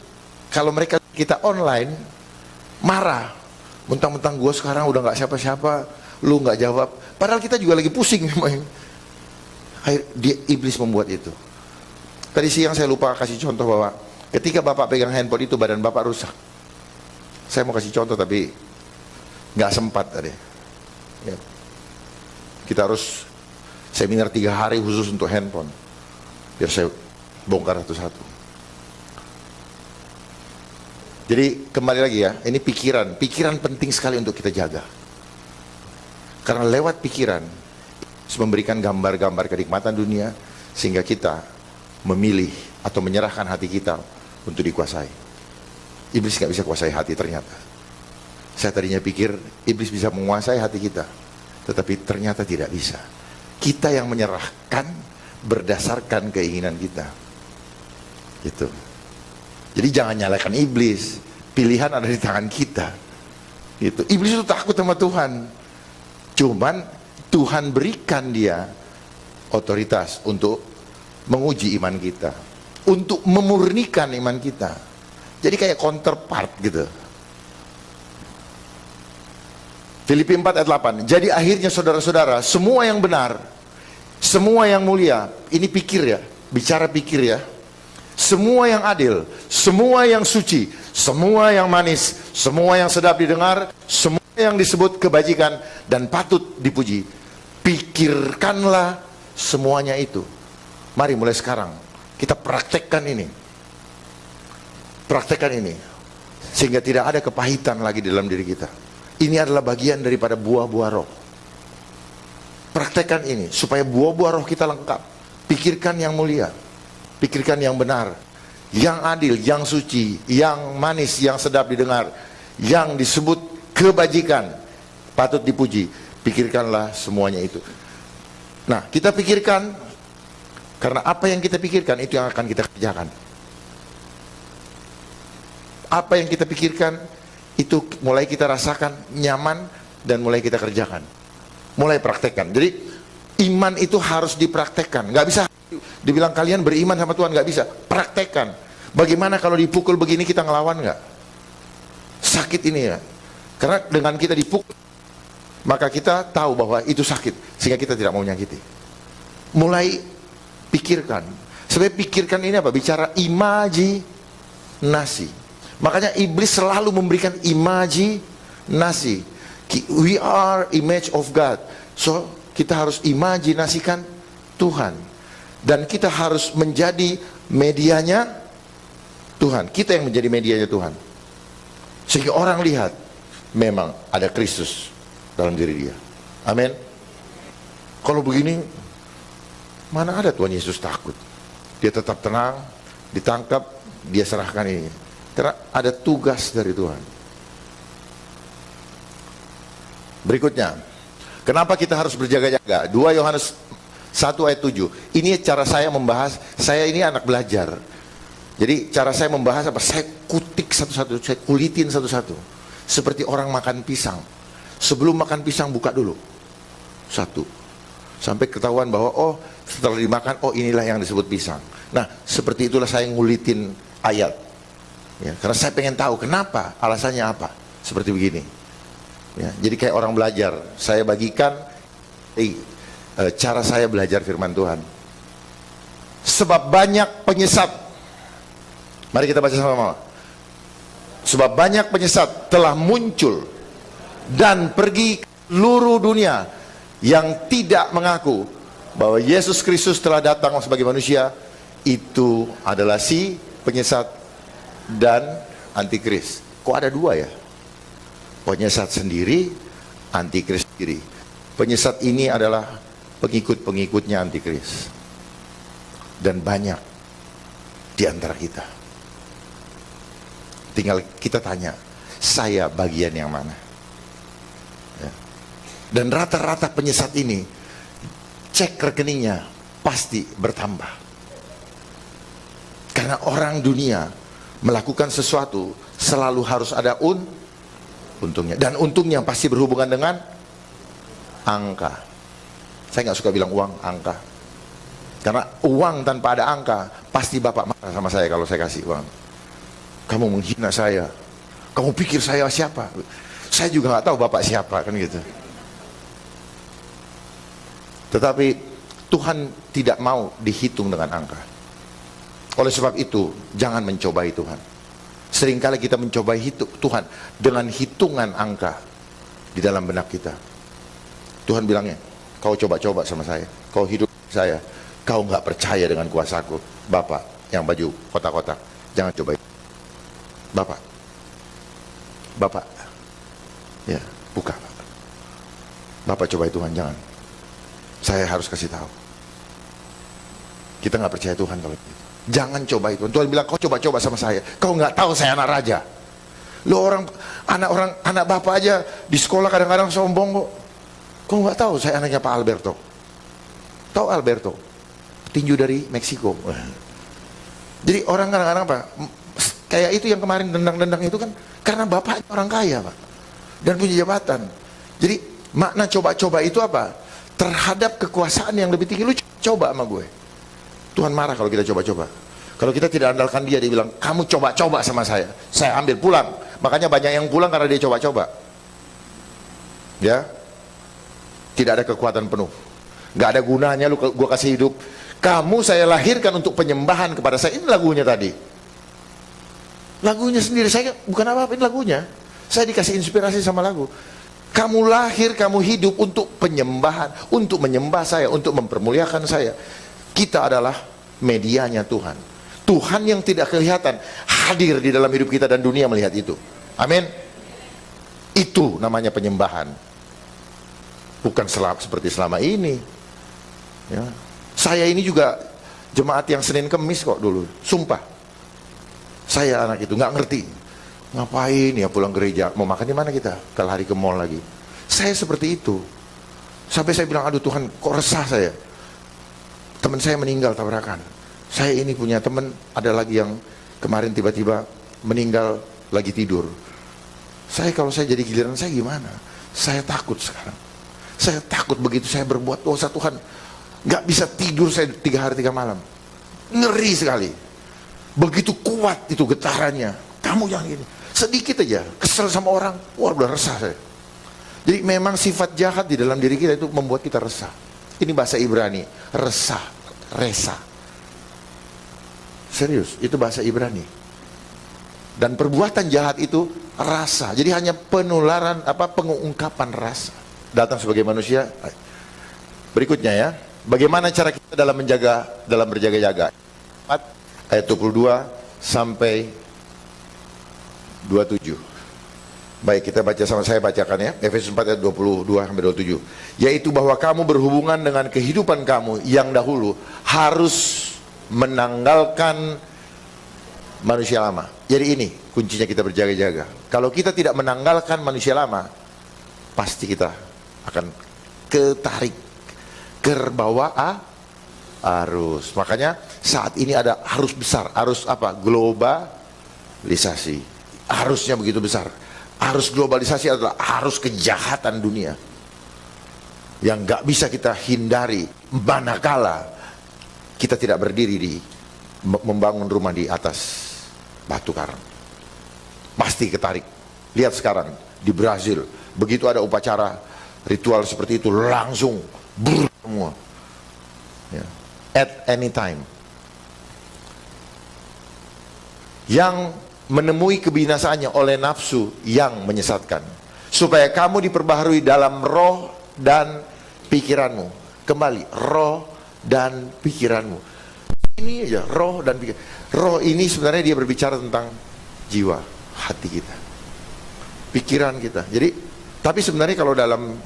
kalau mereka kita online marah, mentang-mentang gue sekarang udah nggak siapa-siapa, lu nggak jawab, padahal kita juga lagi pusing memang. Dia iblis membuat itu. Tadi siang saya lupa kasih contoh bahwa ketika bapak pegang handphone itu badan bapak rusak. Saya mau kasih contoh tapi nggak sempat tadi. Ya. Kita harus seminar 3 hari khusus untuk handphone. Biar saya bongkar satu-satu. Jadi kembali lagi ya, ini pikiran penting sekali untuk kita jaga. Karena lewat pikiran memberikan gambar-gambar kenikmatan dunia sehingga kita memilih atau menyerahkan hati kita untuk dikuasai. Iblis nggak bisa kuasai hati ternyata. Saya tadinya pikir iblis bisa menguasai hati kita, tetapi ternyata tidak bisa. Kita yang menyerahkan berdasarkan keinginan kita. Gitu. Jadi jangan nyalakan iblis. Pilihan ada di tangan kita. Gitu. Iblis itu takut sama Tuhan. Cuman Tuhan berikan dia otoritas untuk menguji iman kita, untuk memurnikan iman kita. Jadi kayak counterpart gitu. Filipi 4 ayat 8. Jadi akhirnya saudara-saudara, semua yang benar, semua yang mulia, ini pikir ya, bicara pikir ya. Semua yang adil, semua yang suci, semua yang manis, semua yang sedap didengar, semua yang disebut kebajikan dan patut dipuji, pikirkanlah semuanya itu. Mari mulai sekarang kita praktekkan ini. Praktekkan ini sehingga tidak ada kepahitan lagi di dalam diri kita. Ini adalah bagian daripada buah-buah roh. Praktekkan ini supaya buah-buah roh kita lengkap. Pikirkan yang mulia, pikirkan yang benar, yang adil, yang suci, yang manis, yang sedap didengar, yang disebut kebajikan, patut dipuji. Pikirkanlah semuanya itu. Nah, kita pikirkan, karena apa yang kita pikirkan itu yang akan kita kerjakan. Apa yang kita pikirkan itu mulai kita rasakan nyaman dan mulai kita kerjakan. Mulai praktekkan. Jadi iman itu harus dipraktekkan. Nggak bisa dibilang kalian beriman sama Tuhan, nggak bisa. Praktekkan. Bagaimana kalau dipukul begini kita ngelawan nggak? Sakit ini ya. Karena dengan kita dipukul, maka kita tahu bahwa itu sakit, sehingga kita tidak mau menyakiti. Mulai pikirkan. Sebenarnya pikirkan ini apa? Bicara imajinasi. Makanya iblis selalu memberikan imajinasi. We are image of God. So kita harus imajinasikan Tuhan. Dan kita harus menjadi medianya Tuhan. Kita yang menjadi medianya Tuhan. Sehingga orang lihat memang ada Kristus dalam diri dia. Amin. Kalau begini, mana ada Tuhan Yesus takut? Dia tetap tenang, ditangkap, dia serahkan ini. Karena ada tugas dari Tuhan. Berikutnya, kenapa kita harus berjaga-jaga? 2 Yohanes 1 ayat 7. Ini cara saya membahas, saya ini anak belajar. Jadi cara saya membahas apa? Saya kutik satu-satu, saya kulitin satu-satu. Seperti orang makan pisang. Sebelum makan pisang buka dulu. Satu. Sampai ketahuan bahwa oh setelah dimakan, oh inilah yang disebut pisang. Nah seperti itulah saya ngulitin ayat. Ya, karena saya pengen tahu kenapa, alasannya apa. Seperti begini. Ya, jadi kayak orang belajar. Saya bagikan cara saya belajar firman Tuhan. Sebab banyak penyesat. Mari kita baca sama-sama. Sebab banyak penyesat telah muncul dan pergi ke seluruh dunia yang tidak mengaku bahwa Yesus Kristus telah datang sebagai manusia. Itu adalah si penyesat dan antikris. Kok ada 2 ya? Penyesat sendiri, antikris sendiri. Penyesat ini adalah pengikut-pengikutnya antikris. Dan banyak di antara kita. Tinggal kita tanya, saya bagian yang mana? Ya. Dan rata-rata penyesat ini, cek rekeningnya pasti bertambah. Karena orang dunia melakukan sesuatu selalu harus ada untungnya, dan untungnya pasti berhubungan dengan angka. Saya nggak suka bilang uang, angka, karena uang tanpa ada angka pasti Bapak marah sama saya kalau saya kasih uang. Kamu menghina saya, kamu pikir saya siapa? Saya juga nggak tahu Bapak siapa, kan gitu. Tetapi Tuhan tidak mau dihitung dengan angka. Oleh sebab itu, jangan mencobai Tuhan. Seringkali kita mencobai Tuhan dengan hitungan angka di dalam benak kita. Tuhan bilangnya, kau coba-coba sama saya, kau hidup saya, kau nggak percaya dengan kuasaku. Bapak yang baju kotak-kotak, jangan coba. Bapak, ya buka. Bapak cobai Tuhan, jangan. Saya harus kasih tahu. Kita nggak percaya Tuhan kalau gitu. Jangan coba itu. Tuhan bilang, kau coba-coba sama saya. Kau nggak tahu saya anak raja. Lo anak bapak aja di sekolah kadang-kadang sombong kok. Kau nggak tahu saya anaknya Pak Alberto. Tahu Alberto? Tinju dari Meksiko. Jadi orang kadang-kadang apa? Kayak itu yang kemarin dendang-dendang itu kan karena bapaknya orang kaya, Pak. Dan punya jabatan. Jadi makna coba-coba itu apa? Terhadap kekuasaan yang lebih tinggi. Lu coba sama gue. Tuhan marah kalau kita coba-coba. Kalau kita tidak andalkan dia bilang, kamu coba-coba sama saya ambil pulang. Makanya banyak yang pulang karena dia coba-coba. Ya, tidak ada kekuatan penuh. Gak ada gunanya lu gue kasih hidup. Kamu saya lahirkan untuk penyembahan kepada saya. Ini lagunya tadi. Lagunya sendiri, saya bukan apa-apa, ini lagunya. Saya dikasih inspirasi sama lagu. Kamu lahir, kamu hidup untuk penyembahan, untuk menyembah saya, untuk mempermuliakan saya. Kita adalah medianya Tuhan. Tuhan yang tidak kelihatan hadir di dalam hidup kita dan dunia melihat itu. Amin. Itu namanya penyembahan. Bukan seperti selama ini. Ya. Saya ini juga jemaat yang Senin Kemis kok dulu. Sumpah. Saya anak itu nggak ngerti. Ngapain ya pulang gereja? Mau makan di mana kita? Kalau hari ke mall lagi. Saya seperti itu. Sampai saya bilang, aduh Tuhan, kok resah saya. Teman saya meninggal tabrakan. Saya ini punya teman, ada lagi yang kemarin tiba-tiba meninggal lagi tidur. Kalau saya jadi giliran saya gimana? Saya takut sekarang. Saya takut begitu saya berbuat dosa, Tuhan nggak bisa tidur saya 3 hari 3 malam. Ngeri sekali. Begitu kuat itu getarannya. Kamu yang ini sedikit aja kesel sama orang, wah udah resah saya. Jadi memang sifat jahat di dalam diri kita itu membuat kita resah. Ini bahasa Ibrani, resah, resa. Serius, itu bahasa Ibrani. Dan perbuatan jahat itu rasa. Jadi hanya penularan pengungkapan rasa. Datang sebagai manusia. Berikutnya ya, bagaimana cara kita dalam berjaga-jaga? Ayat 22 sampai 27. Baik, kita baca sama saya bacakan ya. Efesus 4 ayat 22 sampai 27. Yaitu bahwa kamu berhubungan dengan kehidupan kamu yang dahulu harus menanggalkan manusia lama. Jadi ini kuncinya kita berjaga-jaga. Kalau kita tidak menanggalkan manusia lama, pasti kita akan ketarik terbawa arus. Makanya saat ini ada arus besar, arus apa? Globalisasi. Arusnya begitu besar. Arus globalisasi adalah arus kejahatan dunia yang gak bisa kita hindari manakala kita tidak berdiri membangun rumah di atas batu karang. Pasti ketarik. Lihat sekarang di Brazil, begitu ada upacara ritual seperti itu langsung semua ya. At any time. Yang menemui kebinasaannya oleh nafsu yang menyesatkan, supaya kamu diperbaharui dalam roh dan pikiranmu. Kembali, roh dan pikiranmu. Ini aja, roh dan pikiran. Roh ini sebenarnya dia berbicara tentang jiwa, hati kita, pikiran kita. Jadi, tapi sebenarnya kalau dalam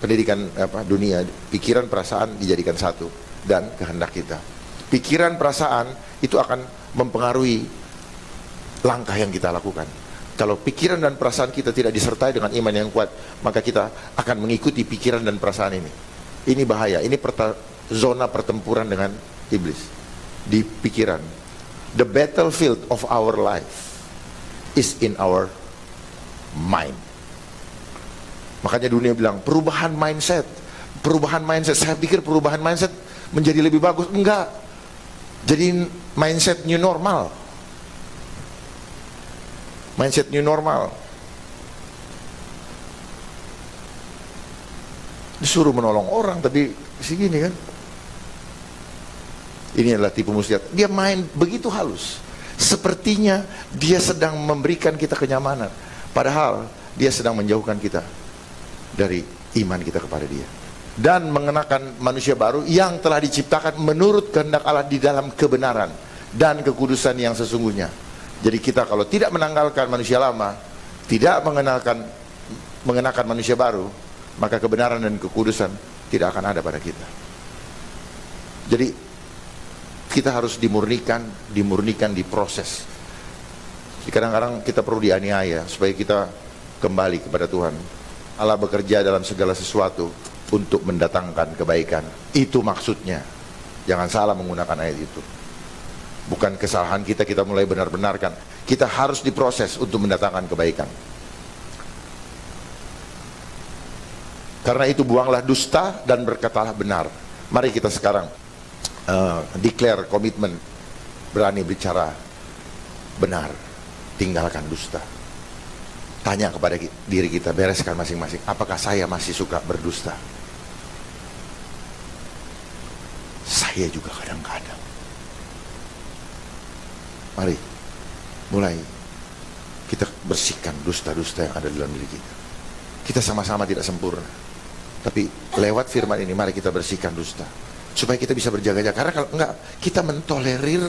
pendidikan dunia, pikiran perasaan dijadikan satu dan kehendak kita. Pikiran perasaan itu akan mempengaruhi langkah yang kita lakukan. Kalau pikiran dan perasaan kita tidak disertai dengan iman yang kuat, maka kita akan mengikuti pikiran dan perasaan ini. Ini bahaya. Ini zona pertempuran dengan iblis di pikiran. The battlefield of our life is in our mind. Makanya dunia bilang perubahan mindset. Saya pikir perubahan mindset menjadi lebih bagus. Enggak. Jadi mindset new normal. Mindset new normal. Disuruh menolong orang tapi segini kan. Ini adalah tipu muslihat. Dia main begitu halus. Sepertinya dia sedang memberikan kita kenyamanan. Padahal dia sedang menjauhkan kita dari iman kita kepada dia. Dan mengenakan manusia baru yang telah diciptakan menurut kehendak Allah di dalam kebenaran dan kekudusan yang sesungguhnya. Jadi kita kalau tidak menanggalkan manusia lama, tidak mengenakan manusia baru, maka kebenaran dan kekudusan tidak akan ada pada kita. Jadi kita harus dimurnikan, diproses. Kadang-kadang kita perlu dianiaya supaya kita kembali kepada Tuhan. Allah bekerja dalam segala sesuatu untuk mendatangkan kebaikan. Itu maksudnya. Jangan salah menggunakan ayat itu. Bukan kesalahan kita mulai benar-benarkan. Kita harus diproses untuk mendatangkan kebaikan. Karena itu buanglah dusta dan berkatalah benar. Mari kita sekarang declare komitmen, berani bicara benar, tinggalkan dusta. Tanya kepada diri kita, bereskan masing-masing, apakah saya masih suka berdusta? Saya juga kadang-kadang. Mari mulai kita bersihkan dusta-dusta yang ada dalam diri kita. Kita sama-sama tidak sempurna, tapi lewat firman ini mari kita bersihkan dusta supaya kita bisa berjaga-jaga. Karena kalau enggak, kita mentolerir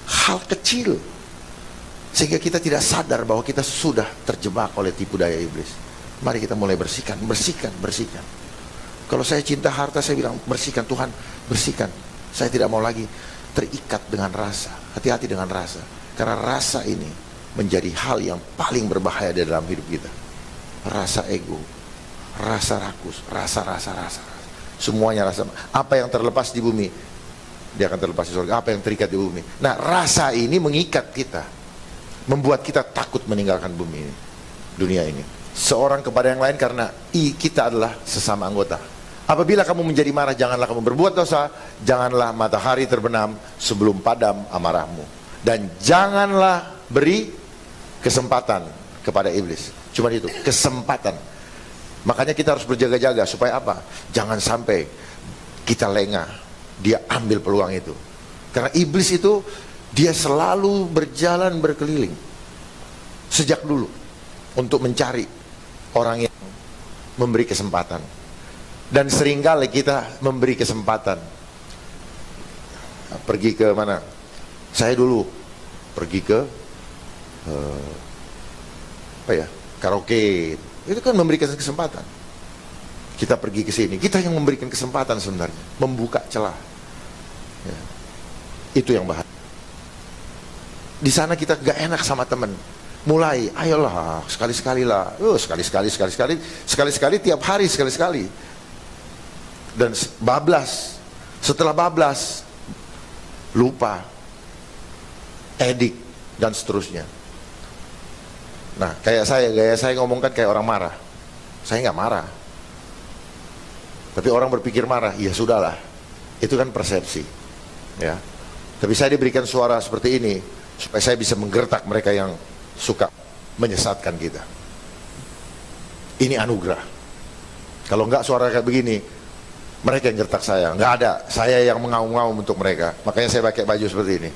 hal kecil sehingga kita tidak sadar bahwa kita sudah terjebak oleh tipu daya iblis. Mari kita mulai bersihkan. Kalau saya cinta harta, saya bilang bersihkan Tuhan, bersihkan. Saya tidak mau lagi terikat dengan rasa. Hati-hati dengan rasa, karena rasa ini menjadi hal yang paling berbahaya di dalam hidup kita. Rasa ego, rasa rakus, rasa. Semuanya rasa. Apa yang terlepas di bumi, dia akan terlepas di surga. Apa yang terikat di bumi. Nah, rasa ini mengikat kita, membuat kita takut meninggalkan bumi ini, dunia ini. Seorang kepada yang lain, karena kita adalah sesama anggota. Apabila kamu menjadi marah, janganlah kamu berbuat dosa. Janganlah matahari terbenam sebelum padam amarahmu. Dan janganlah beri kesempatan kepada iblis. Cuma itu, kesempatan. Makanya kita harus berjaga-jaga supaya apa? Jangan sampai kita lengah, dia ambil peluang itu. Karena iblis itu, dia selalu berjalan berkeliling sejak dulu untuk mencari orang yang memberi kesempatan. Dan seringkali kita memberi kesempatan. Pergi ke mana? Saya dulu pergi ke karaoke. Itu kan memberikan kesempatan. Kita pergi ke sini, kita yang memberikan kesempatan sebenarnya, membuka celah. Ya. Itu yang bahaya. Di sana kita gak enak sama teman. Mulai, ayolah, sekali-sekali lah. Sekali-sekali tiap hari sekali-sekali. Dan bablas. Setelah bablas, lupa, edik, dan seterusnya. Nah, gaya saya ngomongkan kayak orang marah. Saya nggak marah. Tapi orang berpikir marah, ya sudahlah. Itu kan persepsi. Ya. Tapi saya diberikan suara seperti ini supaya saya bisa menggertak mereka yang suka menyesatkan kita. Ini anugerah. Kalau nggak suara kayak begini, mereka yang gertak saya. Nggak ada. Saya yang mengaum-ngaum untuk mereka. Makanya saya pakai baju seperti ini.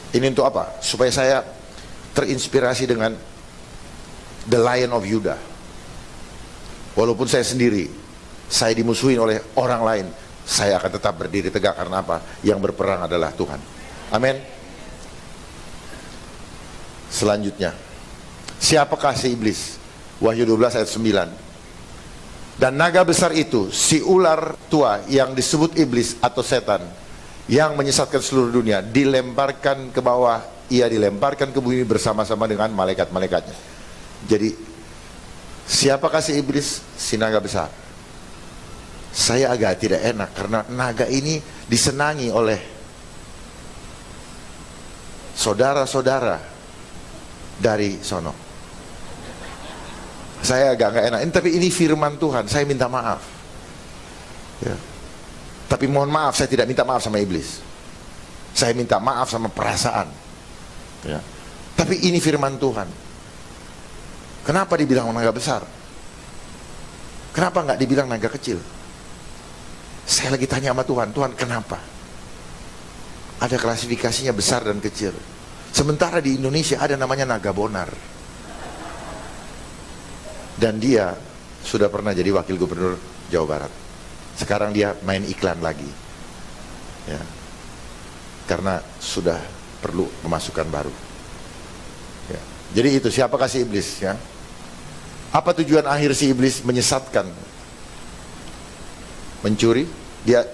Ini untuk apa? Supaya saya terinspirasi dengan The Lion of Judah. Walaupun saya sendiri, saya dimusuhin oleh orang lain, saya akan tetap berdiri tegak. Karena apa? Yang berperang adalah Tuhan. Amin. Selanjutnya, siapakah si iblis? Wahyu 12 ayat 9. Dan naga besar itu, si ular tua yang disebut iblis atau setan, yang menyesatkan seluruh dunia, dilemparkan ke bawah. Ia dilemparkan ke bumi bersama-sama dengan malaikat-malaikatnya. Jadi siapakah si iblis? Si naga besar. Saya agak tidak enak karena naga ini disenangi oleh saudara-saudara dari sono. Saya agak nggak enak. Tapi ini firman Tuhan, saya minta maaf. Ya. Tapi mohon maaf, saya tidak minta maaf sama iblis. Saya minta maaf sama perasaan. Ya. Tapi ini firman Tuhan. Kenapa dibilang naga besar? Kenapa nggak dibilang naga kecil? Saya lagi tanya sama Tuhan, Tuhan kenapa? Ada klasifikasinya besar dan kecil. Sementara di Indonesia ada namanya naga bonar. Dan dia sudah pernah jadi wakil gubernur Jawa Barat. Sekarang dia main iklan lagi, ya, karena sudah perlu pemasukan baru. Ya. Jadi itu siapakah si iblis? Ya. Apa tujuan akhir si iblis menyesatkan mencuri, dia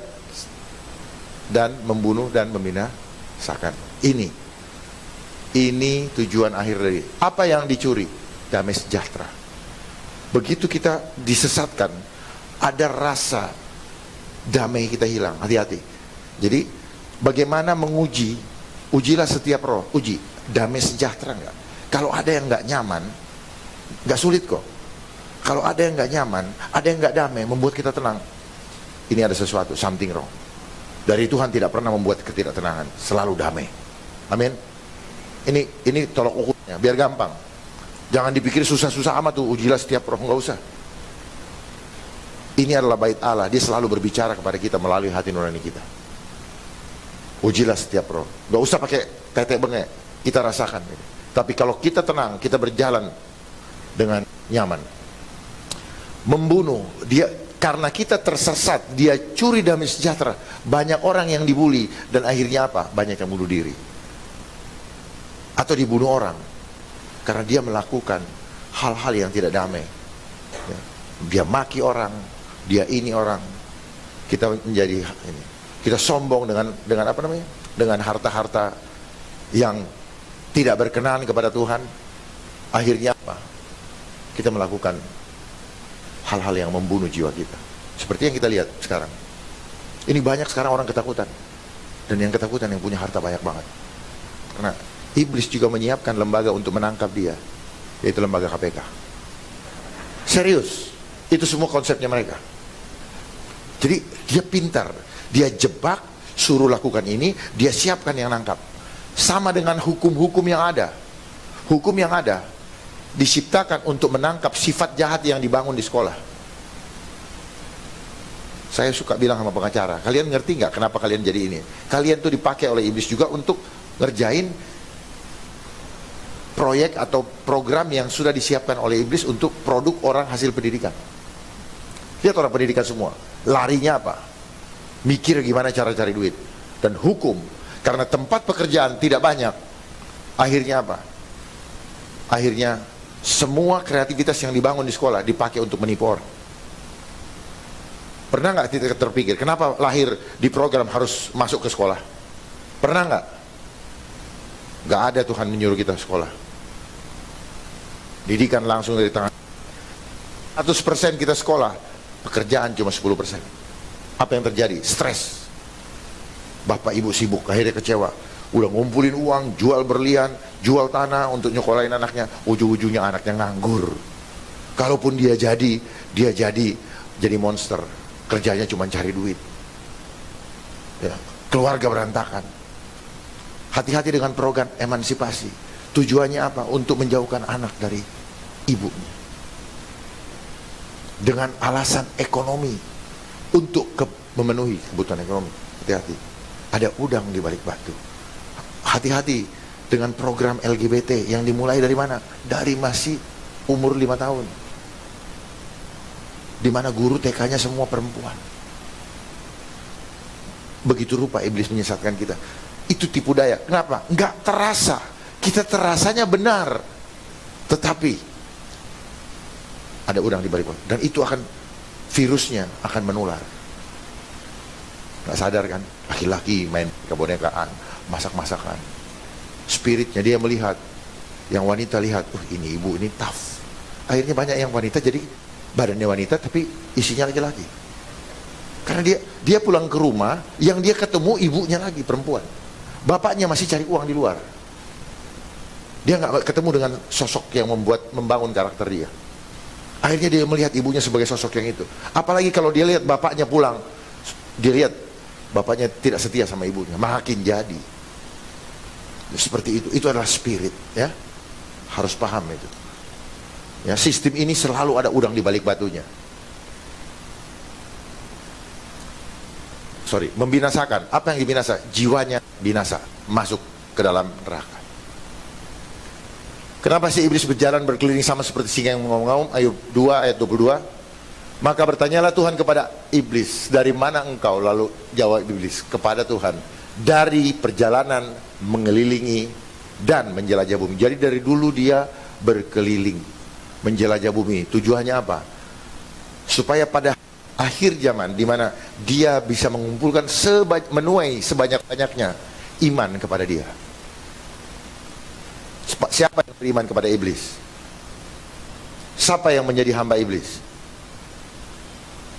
dan membunuh dan membinasakan. Ini tujuan akhir dari apa yang dicuri? Damai sejahtera. Begitu kita disesatkan, ada rasa damai kita hilang. Hati-hati. Jadi bagaimana menguji? Ujilah setiap roh. Uji damai sejahtera enggak? Kalau ada yang enggak nyaman, enggak sulit kok. Kalau ada yang enggak nyaman, ada yang enggak damai, membuat kita tenang, ini ada sesuatu, something wrong. Dari Tuhan tidak pernah membuat ketidaktenangan, selalu damai. Amin. Ini tolok ukurnya, biar gampang. Jangan dipikir susah-susah amat tuh, ujilah setiap roh, nggak usah. Ini adalah bait Allah, dia selalu berbicara kepada kita melalui hati nurani kita. Ujilah setiap roh, nggak usah pakai tetek bengek, kita rasakan. Tapi kalau kita tenang, kita berjalan dengan nyaman. Membunuh, dia karena kita tersesat, dia curi damai sejahtera. Banyak orang yang dibully dan akhirnya apa? Banyak yang bunuh diri atau dibunuh orang karena dia melakukan hal-hal yang tidak damai. Dia maki orang, dia ini orang. Kita menjadi ini, kita sombong dengan apa namanya? Dengan harta-harta yang tidak berkenan kepada Tuhan. Akhirnya apa? Kita melakukan hal-hal yang membunuh jiwa kita. Seperti yang kita lihat sekarang. Ini banyak sekarang orang ketakutan. Dan yang ketakutan yang punya harta banyak banget. Karena iblis juga menyiapkan lembaga untuk menangkap dia, yaitu lembaga KPK. Serius, itu semua konsepnya mereka. Jadi dia pintar, dia jebak, suruh lakukan ini, dia siapkan yang nangkap. Sama dengan hukum-hukum yang ada. Hukum yang ada diciptakan untuk menangkap sifat jahat yang dibangun di sekolah. Saya suka bilang sama pengacara, kalian ngerti nggak kenapa kalian jadi ini? Kalian tuh dipakai oleh iblis juga untuk ngerjain proyek atau program yang sudah disiapkan oleh iblis untuk produk orang hasil pendidikan. Lihat orang pendidikan semua, larinya apa? Mikir gimana cara cari duit. Dan hukum, karena tempat pekerjaan tidak banyak, akhirnya apa? Akhirnya semua kreativitas yang dibangun di sekolah dipakai untuk menipu orang. Pernah nggak kita terpikir, kenapa lahir di program harus masuk ke sekolah? Pernah nggak? Nggak ada Tuhan menyuruh kita sekolah. Didikan langsung dari tangan. 100% kita sekolah, pekerjaan cuma 10%. Apa yang terjadi? Stres. Bapak ibu sibuk, akhirnya kecewa. Udah ngumpulin uang, jual berlian, jual tanah untuk nyekolahin anaknya. Ujung-ujungnya anaknya nganggur. Kalaupun dia jadi monster. Kerjanya cuma cari duit. Ya, keluarga berantakan. Hati-hati dengan program emansipasi. Tujuannya apa? Untuk menjauhkan anak dari ibunya. Dengan alasan ekonomi. Untuk memenuhi kebutuhan ekonomi. Hati-hati. Ada udang di balik batu. Hati-hati dengan program LGBT yang dimulai dari mana? Dari masih umur 5 tahun. Di mana guru TK-nya semua perempuan. Begitu rupa iblis menyesatkan kita. Itu tipu daya. Kenapa? Enggak terasa. Kita terasanya benar. Tetapi ada udang di balik. Dan itu akan, virusnya akan menular. Nggak sadar kan? Laki-laki main kebonekaan, masak-masakan. Spiritnya dia melihat. Yang wanita lihat, ini ibu, ini tough. Akhirnya banyak yang wanita jadi badannya wanita tapi isinya laki-laki. Karena dia pulang ke rumah, yang dia ketemu ibunya lagi perempuan. Bapaknya masih cari uang di luar. Dia nggak ketemu dengan sosok yang membangun karakter dia. Akhirnya dia melihat ibunya sebagai sosok yang itu. Apalagi kalau dia lihat bapaknya pulang, dia lihat bapaknya tidak setia sama ibunya, makin jadi. Seperti itu. Itu adalah spirit, ya. Harus paham itu. Ya, sistem ini selalu ada udang di balik batunya. Membinasakan. Apa yang dibinasa? Jiwanya binasa, masuk ke dalam neraka. Kenapa si iblis berjalan berkeliling sama seperti singa yang mengaum-ngaum? Ayub 2 ayat 22. Maka bertanyalah Tuhan kepada iblis, dari mana engkau? Lalu jawab iblis kepada Tuhan, dari perjalanan mengelilingi dan menjelajah bumi. Jadi dari dulu dia berkeliling menjelajah bumi. Tujuannya apa? Supaya pada akhir zaman di mana dia bisa mengumpulkan menuai sebanyak-banyaknya iman kepada dia. Siapa yang beriman kepada iblis? Siapa yang menjadi hamba iblis?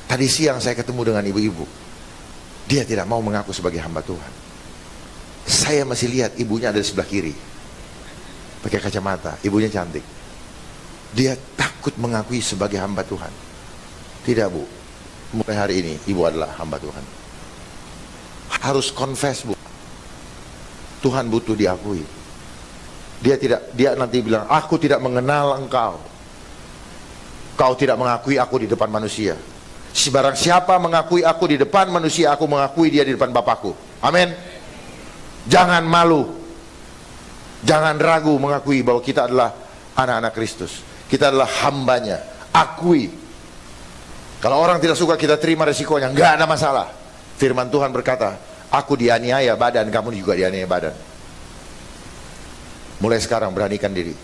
Tadi siang saya ketemu dengan ibu-ibu. Dia tidak mau mengaku sebagai hamba Tuhan. Saya masih lihat ibunya ada di sebelah kiri, pakai kacamata, ibunya cantik. Dia takut mengakui sebagai hamba Tuhan. Tidak, Bu. Mulai hari ini ibu adalah hamba Tuhan. Harus confess, Bu. Tuhan butuh diakui. Dia nanti bilang, aku tidak mengenal engkau. Kau tidak mengakui aku di depan manusia. Barang siapa mengakui aku di depan manusia, aku mengakui dia di depan Bapakku. Amin. Jangan malu. Jangan ragu mengakui bahwa kita adalah anak-anak Kristus. Kita adalah hambanya. Akui. Kalau orang tidak suka, kita terima resikonya. Nggak ada masalah. Firman Tuhan berkata, aku dianiaya badan, kamu juga dianiaya badan. Mulai sekarang beranikan diri.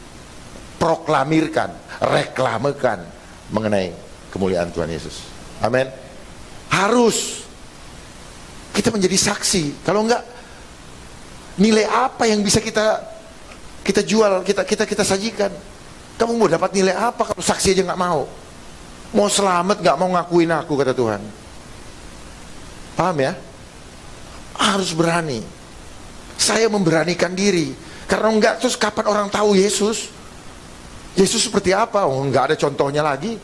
Proklamirkan, reklamekan mengenai kemuliaan Tuhan Yesus. Amin. Harus kita menjadi saksi. Kalau enggak, nilai apa yang bisa kita jual, kita sajikan? Kamu mau dapat nilai apa kalau saksi aja nggak mau? Mau selamat nggak mau ngakuin aku, kata Tuhan. Paham ya? Harus berani. Saya memberanikan diri. Karena enggak, terus kapan orang tahu Yesus? Yesus seperti apa? Oh, enggak ada contohnya lagi.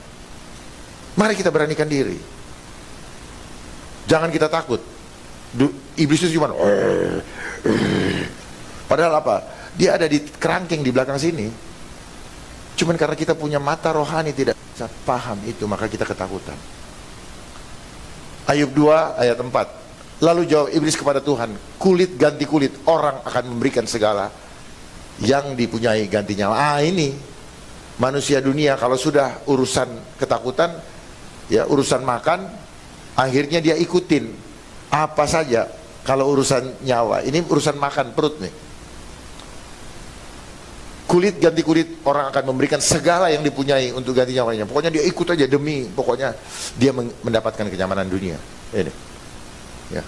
Mari kita beranikan diri. Jangan kita takut. Iblis itu cuma padahal apa? Dia ada di kerangkeng di belakang sini. Cuman karena kita punya mata rohani tidak bisa paham itu, maka kita ketakutan. Ayub 2 ayat 4. Lalu jawab iblis kepada Tuhan, kulit ganti kulit, orang akan memberikan segala yang dipunyai gantinya. Ini manusia dunia kalau sudah urusan ketakutan, ya urusan makan, akhirnya dia ikutin apa saja. Kalau urusan nyawa, ini urusan makan perut nih. Kulit ganti kulit, orang akan memberikan segala yang dipunyai untuk ganti nyawanya. Pokoknya dia ikut aja demi, pokoknya dia mendapatkan kenyamanan dunia. Ini, ya,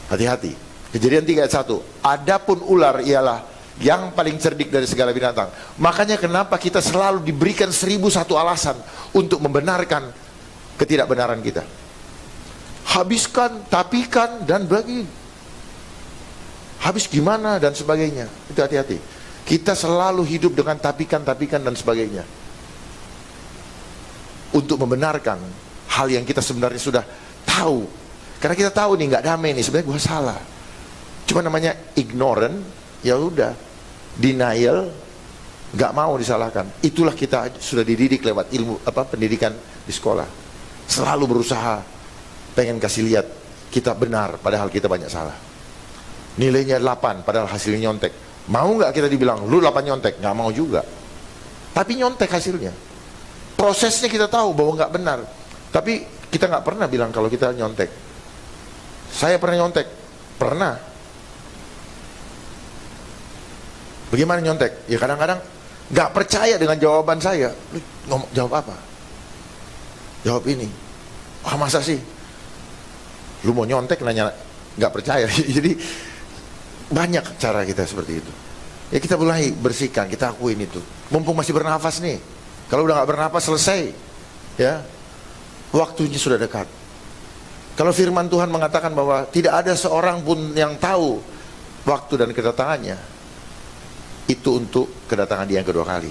hati-hati. Kejadian 3 ayat 1. Adapun ular ialah yang paling cerdik dari segala binatang. Makanya kenapa kita selalu diberikan 1001 alasan untuk membenarkan ketidakbenaran kita. Habiskan, tapikan, dan bagi. Habis gimana dan sebagainya. Itu hati-hati. Kita selalu hidup dengan tapikan dan sebagainya. Untuk membenarkan hal yang kita sebenarnya sudah tahu. Karena kita tahu nih nggak damai nih, sebenarnya gue salah. Cuma namanya ignorant, ya udah. Denial, nggak mau disalahkan. Itulah kita sudah dididik lewat ilmu pendidikan di sekolah. Selalu berusaha pengen kasih lihat kita benar padahal kita banyak salah. Nilainya 8 padahal hasilnya nyontek. Mau nggak kita dibilang lu 8 nyontek? Nggak mau juga. Tapi nyontek hasilnya. Prosesnya kita tahu bahwa nggak benar. Tapi kita nggak pernah bilang kalau kita nyontek. Saya pernah nyontek. Pernah. Bagaimana nyontek? Ya kadang-kadang nggak percaya dengan jawaban saya. Lu jawab apa? Jawab ini. Ah, masa sih? Lu mau nyontek nanya nggak percaya. Jadi banyak cara kita seperti itu. Ya kita mulai bersihkan, kita akuin itu. Mumpung masih bernafas nih. Kalau udah nggak bernafas selesai, ya waktunya sudah dekat. Kalau firman Tuhan mengatakan bahwa tidak ada seorang pun yang tahu waktu dan kedatangannya, itu untuk kedatangan dia yang kedua kali.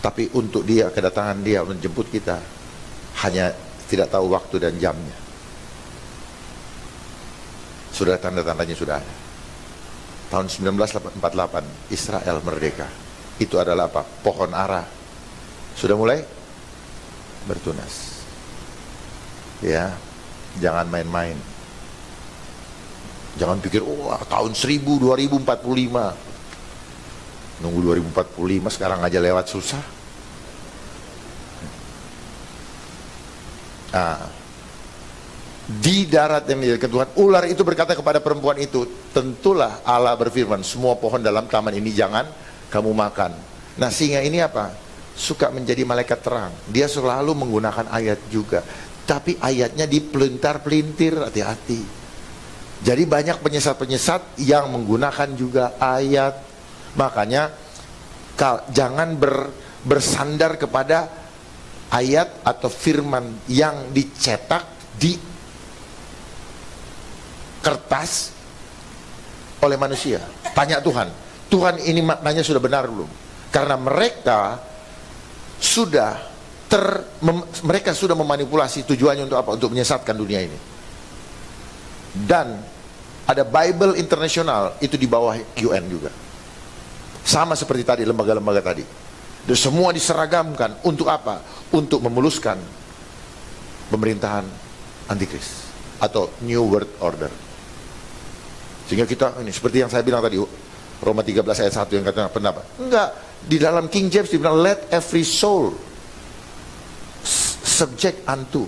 Tapi untuk dia, kedatangan dia menjemput kita, hanya tidak tahu waktu dan jamnya. Sudah tanda-tandanya sudah ada. Tahun 1948 Israel merdeka. Itu adalah apa? Pohon ara sudah mulai bertunas. Ya, jangan main-main. Jangan pikir, tahun 1000, 2045. Nunggu 2045 sekarang aja lewat susah. Di darat yang menjadi Tuhan, ular itu berkata kepada perempuan itu, tentulah Allah berfirman, semua pohon dalam taman ini jangan kamu makan. Nah singa ini apa? suka menjadi malaikat terang. Dia selalu menggunakan ayat juga. Tapi ayatnya dipelintar-pelintir, hati-hati. Jadi banyak penyesat-penyesat yang menggunakan juga ayat. Makanya jangan bersandar kepada ayat atau firman yang dicetak di kertas oleh manusia. Tanya Tuhan, Tuhan ini maknanya sudah benar belum? Karena mereka sudah memanipulasi. Tujuannya untuk apa? Untuk menyesatkan dunia ini. Dan ada Bible International, itu di bawah UN juga, sama seperti tadi lembaga-lembaga tadi. Dan semua diseragamkan untuk apa? Untuk memuluskan pemerintahan antikris atau New World Order. Sehingga kita ini seperti yang saya bilang tadi, Roma 13 ayat 1 yang kata pendapat. Enggak, di dalam King James dibilang let every soul subject unto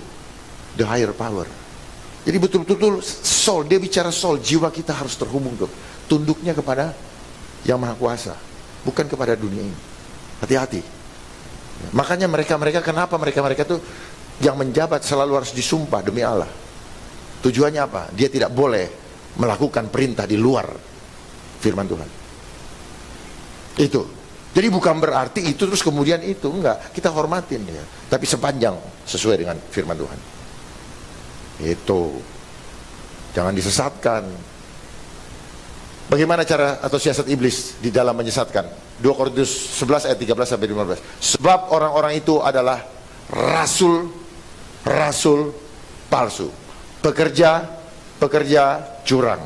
the higher power. Jadi betul-betul soul, dia bicara soul, jiwa kita harus terhubung tuh, tunduknya kepada yang maha kuasa, bukan kepada dunia ini. Hati-hati. Makanya kenapa mereka tuh yang menjabat selalu harus disumpah demi Allah. Tujuannya apa? Dia tidak boleh melakukan perintah di luar firman Tuhan. Itu. Jadi bukan berarti itu terus kemudian itu, enggak. Kita hormatin dia, tapi sepanjang sesuai dengan firman Tuhan. Itu. Jangan disesatkan. Bagaimana cara atau siasat iblis di dalam menyesatkan? 2 Korintus 11 ayat 13 sampai 15. Sebab orang-orang itu adalah rasul palsu, pekerja curang,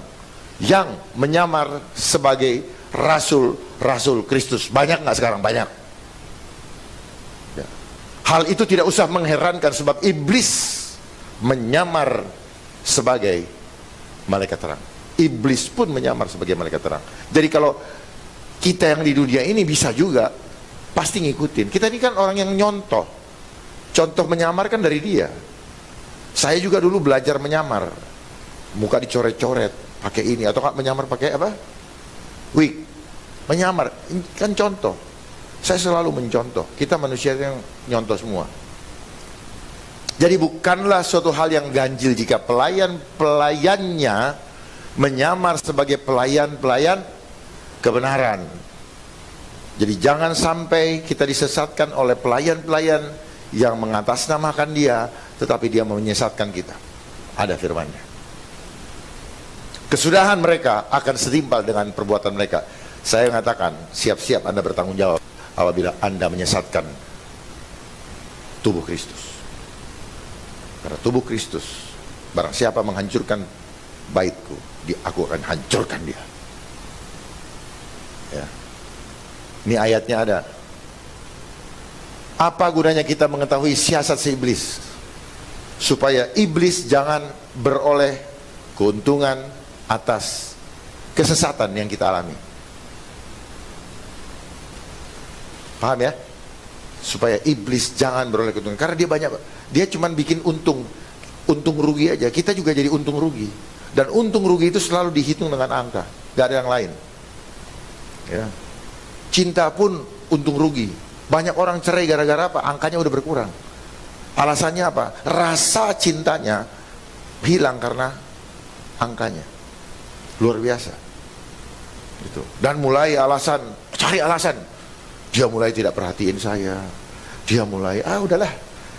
yang menyamar sebagai rasul Kristus. Banyak nggak sekarang? Banyak. Ya. Hal itu tidak usah mengherankan, sebab iblis menyamar sebagai malaikat terang. Iblis pun menyamar sebagai malaikat terang. Jadi kalau kita yang di dunia ini bisa juga, pasti ngikutin. Kita ini kan orang yang nyontoh. Contoh menyamar kan dari dia. Saya juga dulu belajar menyamar. Muka dicoret-coret, pakai ini. Atau menyamar pakai apa? Wig. Menyamar, kan contoh. Saya selalu mencontoh. Kita manusia yang nyontoh semua. Jadi bukanlah suatu hal yang ganjil jika pelayannya menyamar sebagai pelayan kebenaran. Jadi jangan sampai kita disesatkan oleh pelayan-pelayan yang mengatasnamakan dia, tetapi dia menyesatkan kita. Ada firman-Nya. Kesudahan mereka akan setimpal dengan perbuatan mereka. Saya mengatakan, siap-siap Anda bertanggung jawab apabila Anda menyesatkan tubuh Kristus. Karena tubuh Kristus, barang siapa menghancurkan baitku, aku akan hancurkan dia. Ya. Ini ayatnya ada. Apa gunanya kita mengetahui siasat si iblis? Supaya iblis jangan beroleh keuntungan atas kesesatan yang kita alami. Paham ya? Supaya iblis jangan beroleh keuntungan. Karena dia cuma bikin untung rugi aja. Kita juga jadi untung rugi. Dan untung rugi itu selalu dihitung dengan angka, gak ada yang lain. Ya. Cinta pun untung rugi. Banyak orang cerai gara-gara apa? Angkanya udah berkurang. Alasannya apa? Rasa cintanya hilang karena angkanya. Luar biasa. Gitu. Dan mulai cari alasan. Dia mulai tidak perhatiin saya. Dia mulai, udahlah.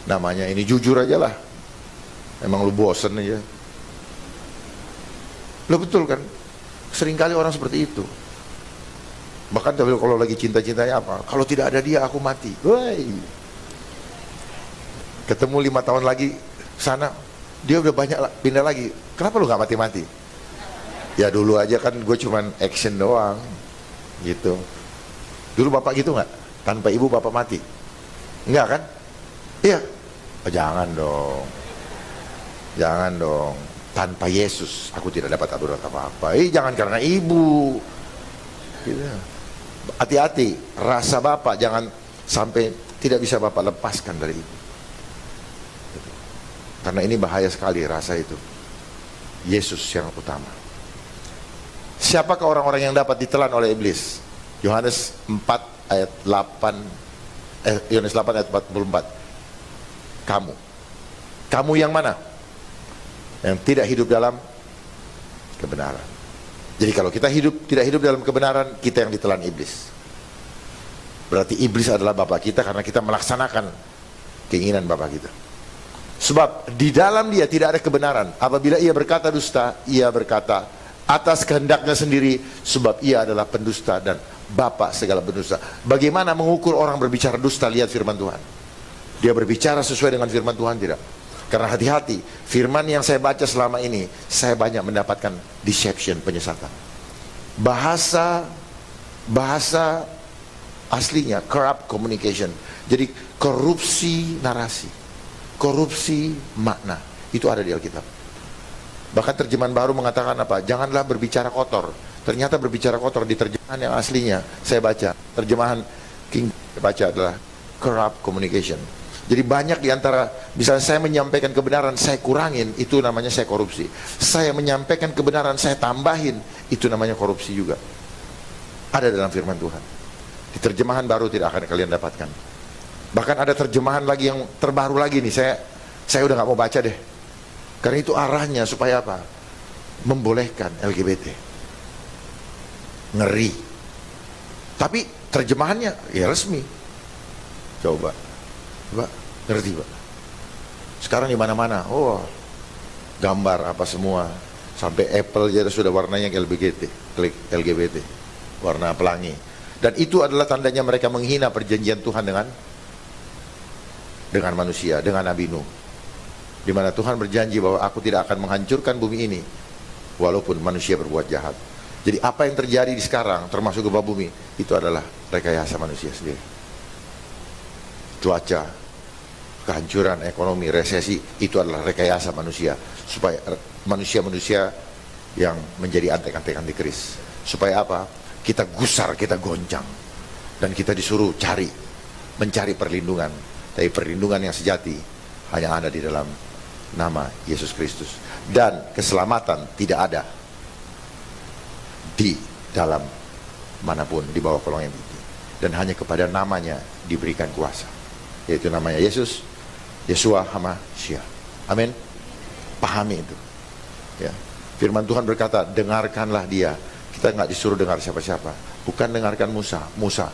Namanya ini jujur aja lah. Emang lu bosen aja. Lo betul kan? Seringkali orang seperti itu. Bahkan kalau lagi cinta-cintanya apa? Kalau tidak ada dia aku mati. Woi. Ketemu 5 tahun lagi sana, dia udah banyak pindah lagi. Kenapa lu gak mati-mati? Ya dulu aja kan gue cuman action doang. Gitu. Dulu bapak gitu gak? Tanpa ibu bapak mati? Enggak kan? Iya. Jangan dong. Jangan dong. Tanpa Yesus aku tidak dapat aturan apa-apa. Jangan karena ibu. Gitu. Hati-hati, rasa bapak jangan sampai tidak bisa bapak lepaskan dari ibu. Gitu. Karena ini bahaya sekali rasa itu. Yesus yang utama. Siapakah orang-orang yang dapat ditelan oleh iblis? Yohanes 4 ayat 8 Yohanes 8 ayat 44. Kamu yang mana? Yang tidak hidup dalam kebenaran. Jadi kalau kita tidak hidup dalam kebenaran, kita yang ditelan iblis. Berarti iblis adalah bapa kita karena kita melaksanakan keinginan bapa kita. Sebab di dalam dia tidak ada kebenaran. Apabila ia berkata dusta, ia berkata atas kehendaknya sendiri, sebab ia adalah pendusta dan bapa segala pendusta. Bagaimana mengukur orang berbicara dusta? Lihat firman Tuhan. Dia berbicara sesuai dengan firman Tuhan tidak? Karena hati-hati, firman yang saya baca selama ini, saya banyak mendapatkan deception, penyesatan. Bahasa aslinya corrupt communication. Jadi korupsi narasi, korupsi makna, itu ada di Alkitab. Bahkan terjemahan baru mengatakan apa? Janganlah berbicara kotor. Ternyata berbicara kotor di terjemahan yang aslinya saya baca, terjemahan King saya baca adalah corrupt communication. Jadi banyak diantara, misalnya saya menyampaikan kebenaran, saya kurangin, itu namanya saya korupsi. Saya menyampaikan kebenaran, saya tambahin, itu namanya korupsi juga. Ada dalam firman Tuhan. Di terjemahan baru tidak akan kalian dapatkan. Bahkan ada terjemahan lagi yang terbaru lagi nih, saya udah gak mau baca deh. Karena itu arahnya supaya apa? Membolehkan LGBT. Ngeri. Tapi terjemahannya ya resmi. Coba ngerti Pak. Sekarang di mana-mana, oh gambar apa semua, sampai Apple jadi sudah warnanya LGBT, warna pelangi. Dan itu adalah tandanya mereka menghina perjanjian Tuhan dengan manusia, dengan Nabi Nuh. Di mana Tuhan berjanji bahwa aku tidak akan menghancurkan bumi ini walaupun manusia berbuat jahat. Jadi apa yang terjadi di sekarang termasuk gempa bumi itu adalah rekayasa manusia sendiri. Cuaca, kehancuran ekonomi, resesi, itu adalah rekayasa manusia supaya manusia-manusia yang menjadi antek-antek antikris. Supaya apa? Kita gusar, kita goncang, dan kita disuruh mencari perlindungan. Tapi perlindungan yang sejati hanya ada di dalam nama Yesus Kristus. Dan keselamatan tidak ada di dalam manapun di bawah kolong yang tinggi. Dan hanya kepada namanya diberikan kuasa, yaitu namanya Yesus, Yeshua HaMashiach. Amin. Pahami itu. Ya. Firman Tuhan berkata, dengarkanlah dia. Kita nggak disuruh dengar siapa-siapa. Bukan dengarkan Musa. Musa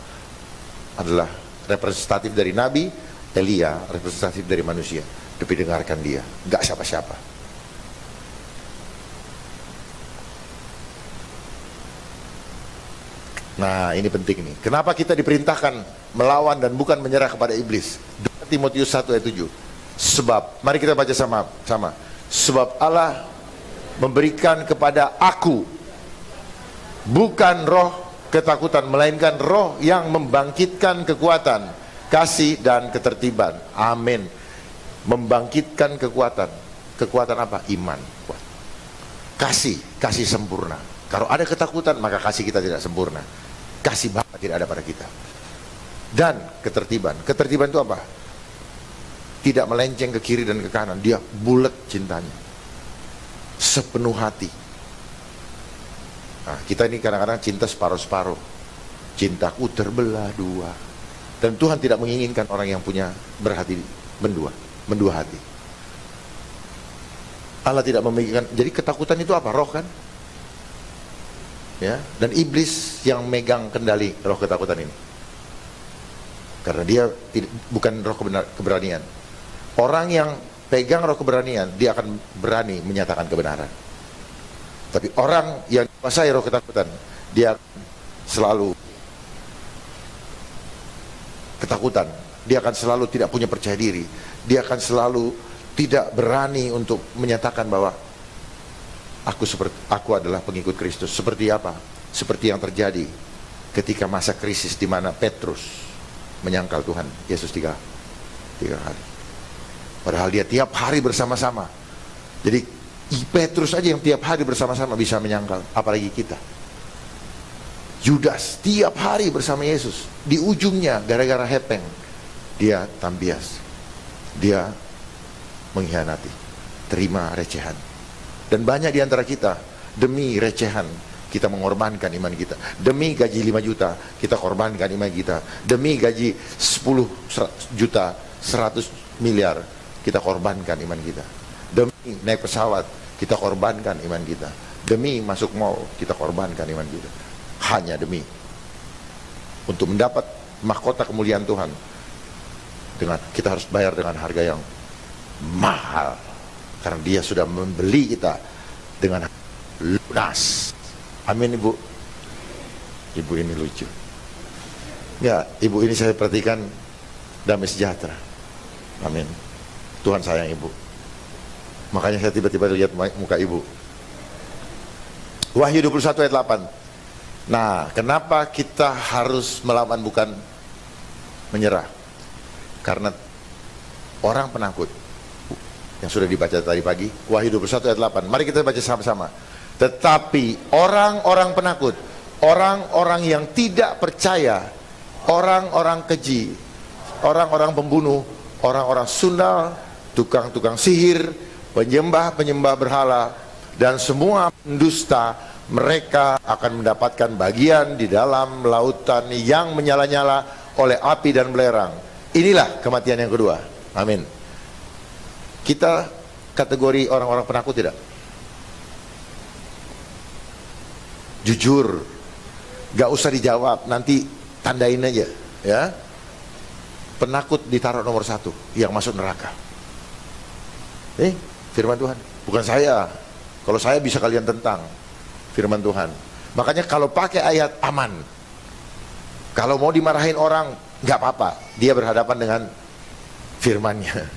adalah representatif dari Nabi, Elia representatif dari manusia. Tapi dengarkan dia, nggak siapa-siapa. Nah, ini penting nih. Kenapa kita diperintahkan melawan dan bukan menyerah kepada iblis? 2 Timotius 1 ayat 7. Sebab, mari kita baca sama-sama. Sebab Allah memberikan kepada aku bukan roh ketakutan, melainkan roh yang membangkitkan kekuatan, kasih dan ketertiban. Amin. Membangkitkan kekuatan. Kekuatan apa? Iman. Kasih sempurna. Kalau ada ketakutan, maka kasih kita tidak sempurna. Kasih Bapa tidak ada pada kita. Dan ketertiban. Ketertiban itu apa? Tidak melenceng ke kiri dan ke kanan. Dia bulat cintanya. Sepenuh hati. Nah, kita ini kadang-kadang cinta separuh-separuh. Cintaku terbelah dua. Dan Tuhan tidak menginginkan orang yang punya berhati mendua hati. Allah tidak memikirkan. Jadi ketakutan itu apa? Roh kan? Ya, dan iblis yang megang kendali roh ketakutan ini. Karena dia bukan roh keberanian. Orang yang pegang roh keberanian, dia akan berani menyatakan kebenaran. Tapi orang yang dikuasai roh ketakutan, dia selalu ketakutan. Dia akan selalu tidak punya percaya diri. Dia akan selalu tidak berani untuk menyatakan bahwa aku adalah pengikut Kristus. Seperti apa? Seperti yang terjadi ketika masa krisis di mana Petrus menyangkal Tuhan Yesus tiga kali. Padahal dia tiap hari bersama-sama. Jadi Petrus aja yang tiap hari bersama-sama bisa menyangkal, apalagi kita. Yudas tiap hari bersama Yesus. Di ujungnya gara-gara hepeng dia tambias. Dia mengkhianati, terima recehan. Dan banyak di antara kita demi recehan kita mengorbankan iman kita. Demi gaji 5 juta, kita korbankan iman kita. Demi gaji 10 juta, 100 miliar, kita korbankan iman kita. Demi naik pesawat, kita korbankan iman kita. Demi masuk mall, kita korbankan iman kita. Hanya demi untuk mendapat mahkota kemuliaan Tuhan. Kita harus bayar dengan harga yang mahal, karena Dia sudah membeli kita dengan lunas. Amin, Ibu. Ibu ini lucu. Ya, Ibu ini saya perhatikan damai sejahtera. Amin. Tuhan sayang Ibu. Makanya saya tiba-tiba lihat muka Ibu. Wahyu 21 ayat 8. Nah, kenapa kita harus melawan bukan menyerah? Karena orang penakut yang sudah dibaca tadi pagi, Wahyu 21 ayat 8. Mari kita baca sama-sama. Tetapi orang-orang penakut, orang-orang yang tidak percaya, orang-orang keji, orang-orang pembunuh, orang-orang sundal, tukang-tukang sihir, penyembah-penyembah berhala, dan semua pendusta, mereka akan mendapatkan bagian di dalam lautan yang menyala-nyala oleh api dan belerang. Inilah kematian yang kedua. Amin. Kita kategori orang-orang penakut tidak? Jujur, gak usah dijawab, nanti tandain aja, ya. Penakut ditaruh nomor 1, yang masuk neraka. Firman Tuhan, bukan saya. Kalau saya bisa kalian tentang firman Tuhan. Makanya kalau pakai ayat aman. Kalau mau dimarahin orang, nggak apa-apa. Dia berhadapan dengan firmannya.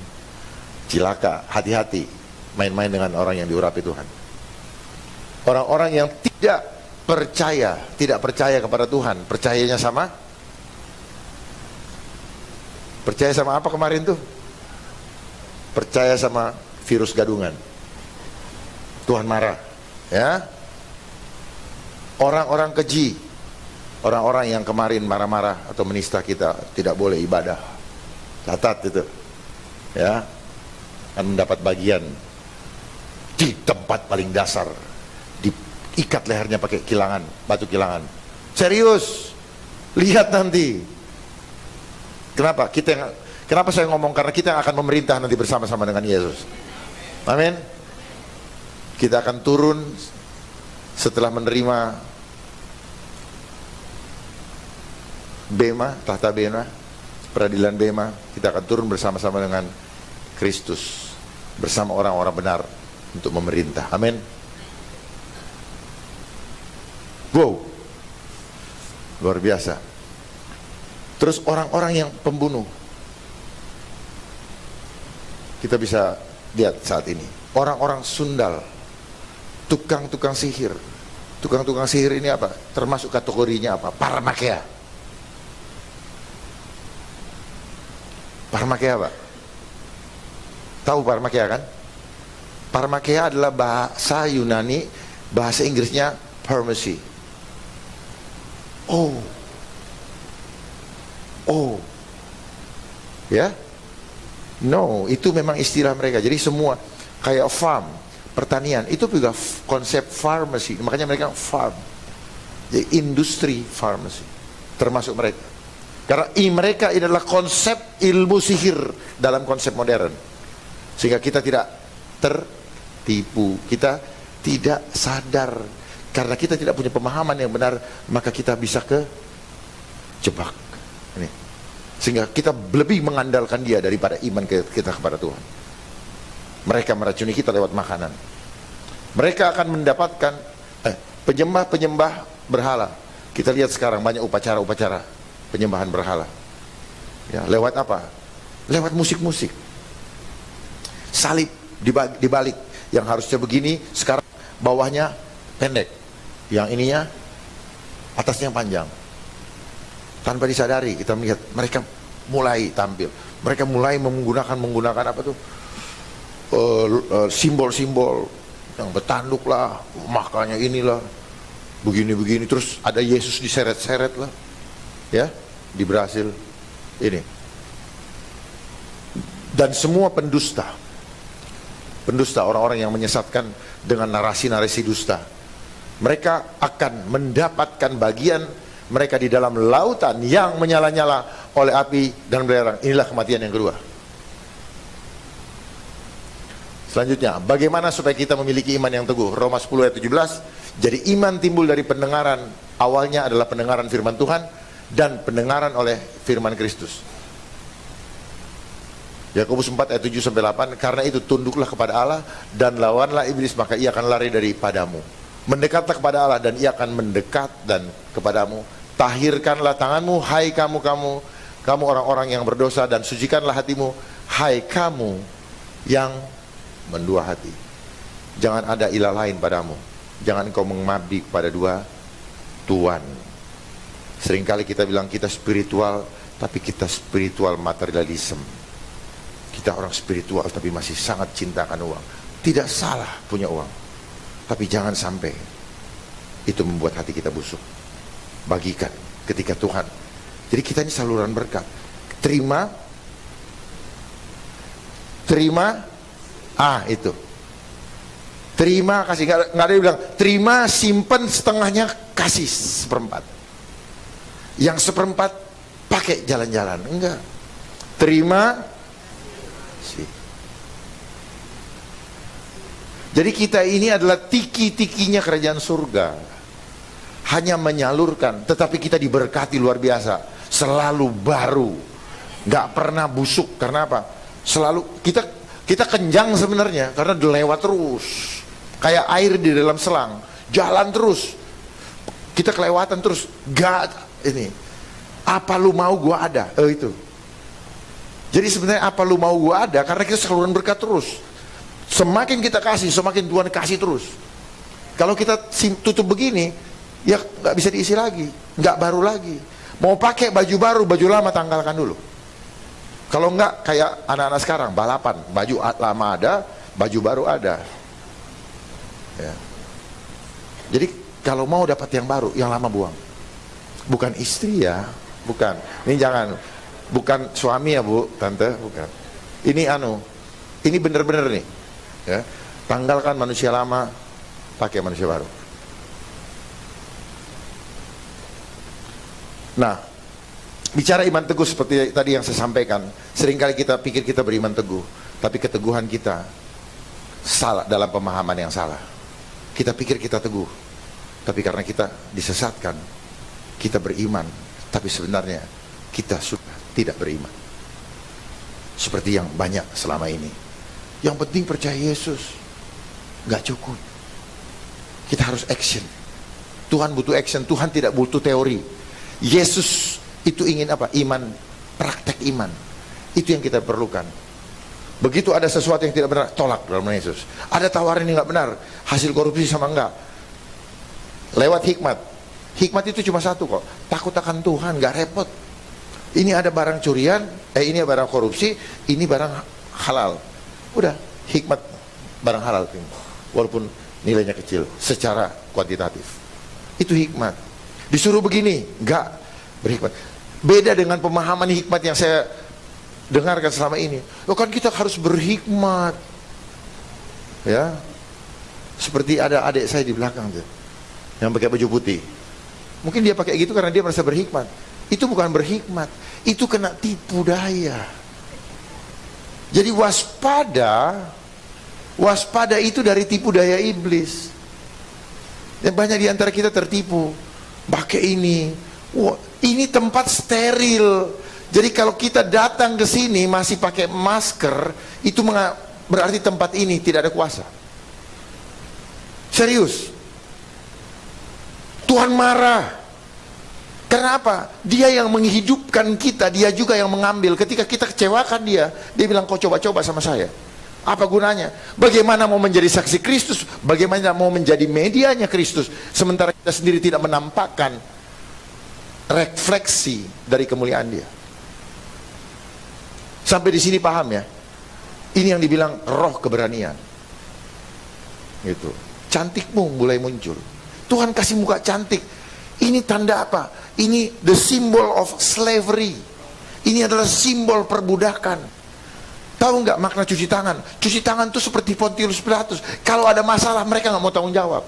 Cilaka, hati-hati main-main dengan orang yang diurapi Tuhan. Orang-orang yang tidak percaya kepada Tuhan, percayanya sama apa kemarin tuh? Percaya sama virus gadungan. Tuhan marah, ya. Orang-orang keji, orang-orang yang kemarin marah-marah atau menista kita, tidak boleh ibadah. Catat itu, ya. Akan mendapat bagian di tempat paling dasar, diikat lehernya pakai kilangan, batu kilangan. Serius, lihat nanti. Kenapa saya ngomong? Karena kita yang akan memerintah nanti bersama-sama dengan Yesus. Amin. Kita akan turun setelah menerima bema, tahta bema, peradilan bema. Kita akan turun bersama-sama dengan Kristus, bersama orang-orang benar untuk memerintah. Amin. Wow, luar biasa. Terus orang-orang yang pembunuh, kita bisa lihat saat ini. Orang-orang sundal, tukang-tukang sihir. Tukang-tukang sihir ini apa? Termasuk kategorinya apa? Parmakea. Parmakea apa? Tahu parmakea kan? Parmakea adalah bahasa Yunani, bahasa Inggrisnya pharmacy. Ya? No, itu memang istilah mereka. Jadi semua kayak farm, pertanian, itu juga konsep pharmacy. Makanya mereka farm. Jadi industri pharmacy termasuk mereka. Karena mereka adalah konsep ilmu sihir dalam konsep modern. Sehingga kita tidak tertipu, kita tidak sadar. Karena kita tidak punya pemahaman yang benar, maka kita bisa kejebak. Ini. Sehingga kita lebih mengandalkan dia daripada iman kita kepada Tuhan. Mereka meracuni kita lewat makanan. Mereka akan mendapatkan penyembah-penyembah berhala. Kita lihat sekarang banyak upacara-upacara penyembahan berhala. Ya, lewat apa? Lewat musik-musik. Salib dibalik, yang harusnya begini, sekarang bawahnya pendek, yang ininya atasnya panjang. Tanpa disadari kita melihat mereka mulai tampil, mereka mulai menggunakan apa tuh, simbol-simbol yang bertanduk lah, makanya inilah begini-begini, terus ada Yesus diseret-seret lah, ya, di Brasil ini. Dan semua pendusta, orang-orang yang menyesatkan dengan narasi-narasi dusta, Mereka akan mendapatkan bagian mereka di dalam lautan yang menyala-nyala oleh api dan belerang. Inilah kematian yang kedua. Selanjutnya, bagaimana supaya kita memiliki iman yang teguh? Roma 10 ayat 17. Jadi iman timbul dari pendengaran. Awalnya adalah pendengaran firman Tuhan dan pendengaran oleh firman Kristus. Yakobus 4 ayat 7 sampai 8. Karena itu tunduklah kepada Allah dan lawanlah iblis, maka ia akan lari daripadamu. Mendekatlah kepada Allah dan ia akan mendekat dan kepadamu. Tahirkanlah tanganmu, hai kamu orang-orang yang berdosa, dan sucikanlah hatimu, hai kamu yang mendua hati. Jangan ada ilah lain padamu. Jangan kau mengabdi kepada dua tuan. Seringkali kita bilang kita spiritual, tapi kita spiritual materialism. Kita orang spiritual tapi masih sangat cintakan uang. Tidak salah punya uang, tapi jangan sampai itu membuat hati kita busuk. Bagikan ketika Tuhan. Jadi kita ini saluran berkat. Terima, itu. Terima, kasih. Nggak ada yang bilang terima, simpen setengahnya, kasih seperempat. Yang seperempat pakai jalan-jalan. Enggak. Terima, sih. Jadi kita ini adalah tiki-tikinya kerajaan surga. Hanya menyalurkan, tetapi kita diberkati luar biasa. Selalu baru, nggak pernah busuk. Karena apa? Selalu kita kenjang sebenarnya, karena lewat terus, kayak air di dalam selang, jalan terus. Kita kelewatan terus, gak ini. Apa lu mau gua ada? Itu. Jadi sebenarnya apa lu mau gua ada? Karena kita saluran berkat terus. Semakin kita kasih, semakin Tuhan kasih terus. Kalau kita tutup begini, ya nggak bisa diisi lagi, nggak baru lagi. Mau pakai baju baru, baju lama tanggalkan dulu. Kalau nggak kayak anak-anak sekarang balapan, baju lama ada, baju baru ada. Ya. Jadi kalau mau dapat yang baru, yang lama buang. Bukan istri ya, bukan. Ini jangan, bukan suami ya bu, tante, bukan. Ini bener-bener nih. Ya. Tanggalkan manusia lama, pakai manusia baru. Nah, bicara iman teguh seperti tadi yang saya sampaikan, seringkali kita pikir kita beriman teguh, tapi keteguhan kita salah, dalam pemahaman yang salah. Kita pikir kita teguh, tapi karena kita disesatkan, kita beriman, tapi sebenarnya kita sudah tidak beriman. Seperti yang banyak selama ini. Yang penting percaya Yesus, gak cukup. Kita harus action. Tuhan butuh action, Tuhan tidak butuh teori. Yesus itu ingin apa? Iman, praktek iman. Itu yang kita perlukan. Begitu ada sesuatu yang tidak benar, tolak dalam nama Yesus. Ada tawaran yang nggak benar, hasil korupsi sama enggak, lewat hikmat. Hikmat itu cuma satu kok, takut akan Tuhan, nggak repot. Ini ada barang curian, ini barang korupsi, ini barang halal. Udah, hikmat barang halal, walaupun nilainya kecil secara kuantitatif. Itu hikmat. Disuruh begini, enggak berhikmat. Beda dengan pemahaman hikmat yang saya dengarkan selama ini. Oh kan kita harus berhikmat. Ya. Seperti ada adik saya di belakang tuh, yang pakai baju putih. Mungkin dia pakai gitu karena dia merasa berhikmat. Itu bukan berhikmat, itu kena tipu daya. Jadi waspada itu dari tipu daya iblis. Dan banyak di antara kita tertipu. Pakai ini, wah, ini tempat steril. Jadi kalau kita datang ke sini masih pakai masker, itu berarti tempat ini tidak ada kuasa. Serius. Tuhan marah. Kenapa? Dia yang menghidupkan kita, dia juga yang mengambil. Ketika kita kecewakan dia bilang kau coba-coba sama saya. Apa gunanya? Bagaimana mau menjadi saksi Kristus? Bagaimana mau menjadi medianya Kristus? Sementara kita sendiri tidak menampakkan refleksi dari kemuliaan dia. Sampai di sini paham ya? Ini yang dibilang roh keberanian. Gitu. Cantikmu mulai muncul. Tuhan kasih muka cantik. Ini tanda apa? Ini the symbol of slavery. Ini adalah simbol perbudakan. Tahu nggak makna cuci tangan? Cuci tangan itu seperti Pontius Pilatus. Kalau ada masalah mereka nggak mau tanggung jawab.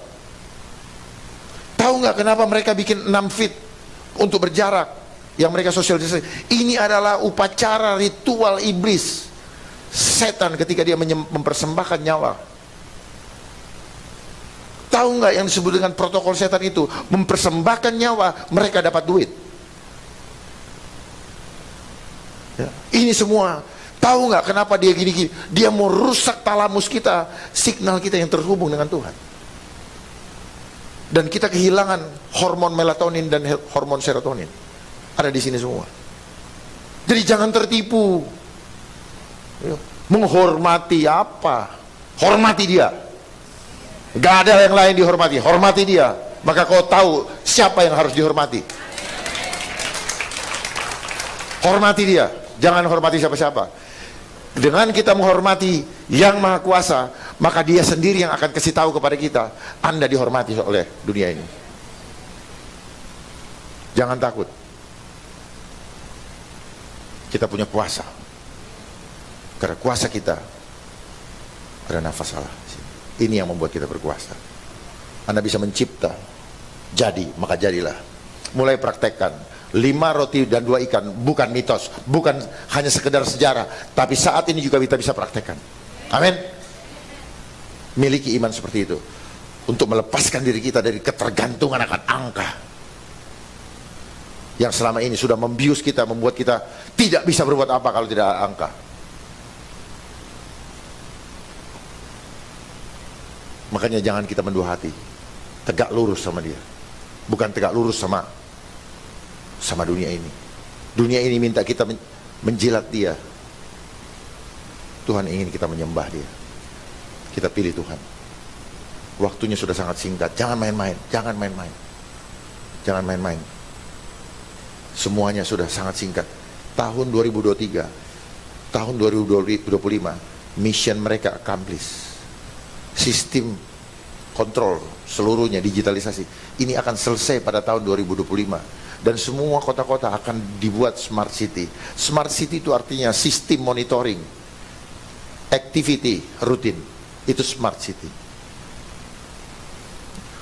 Tahu nggak kenapa mereka bikin 6 feet untuk berjarak yang mereka sosialisasi? Ini adalah upacara ritual iblis, setan ketika dia mempersembahkan nyawa. Tahu nggak yang disebut dengan protokol setan itu? Mempersembahkan nyawa, mereka dapat duit. Ya. Ini semua. Tahu nggak kenapa dia gini-gini? Dia mau rusak talamus kita, signal kita yang terhubung dengan Tuhan. Dan kita kehilangan hormon melatonin dan hormon serotonin. Ada di sini semua. Jadi jangan tertipu. Menghormati apa? Hormati dia. Gak ada yang lain dihormati. Hormati dia. Maka kau tahu siapa yang harus dihormati. Hormati dia. Jangan hormati siapa-siapa. Dengan kita menghormati yang Maha Kuasa, maka dia sendiri yang akan kasih tahu kepada kita, Anda dihormati oleh dunia ini. Jangan takut. Kita punya kuasa. Karena kuasa kita ada nafas Allah. Ini yang membuat kita berkuasa. Anda bisa mencipta, jadi maka jadilah. Mulai praktekkan. 5 roti dan 2 ikan bukan mitos, bukan hanya sekedar sejarah, tapi saat ini juga kita bisa praktekkan. Amin. Miliki iman seperti itu untuk melepaskan diri kita dari ketergantungan akan angka yang selama ini sudah membius kita, membuat kita tidak bisa berbuat apa kalau tidak ada angka. Makanya jangan kita mendua hati, tegak lurus sama dia, bukan tegak lurus sama dunia ini. Dunia ini minta kita menjilat dia. Tuhan ingin kita menyembah dia. Kita pilih Tuhan. Waktunya sudah sangat singkat. Jangan main-main. Jangan main-main. Jangan main-main. Semuanya sudah sangat singkat. Tahun 2023, tahun 2025, mission mereka accomplish. Sistem kontrol seluruhnya digitalisasi. Ini akan selesai pada tahun 2025. Dan semua kota-kota akan dibuat smart city. Smart city itu artinya sistem monitoring, activity rutin. Itu smart city.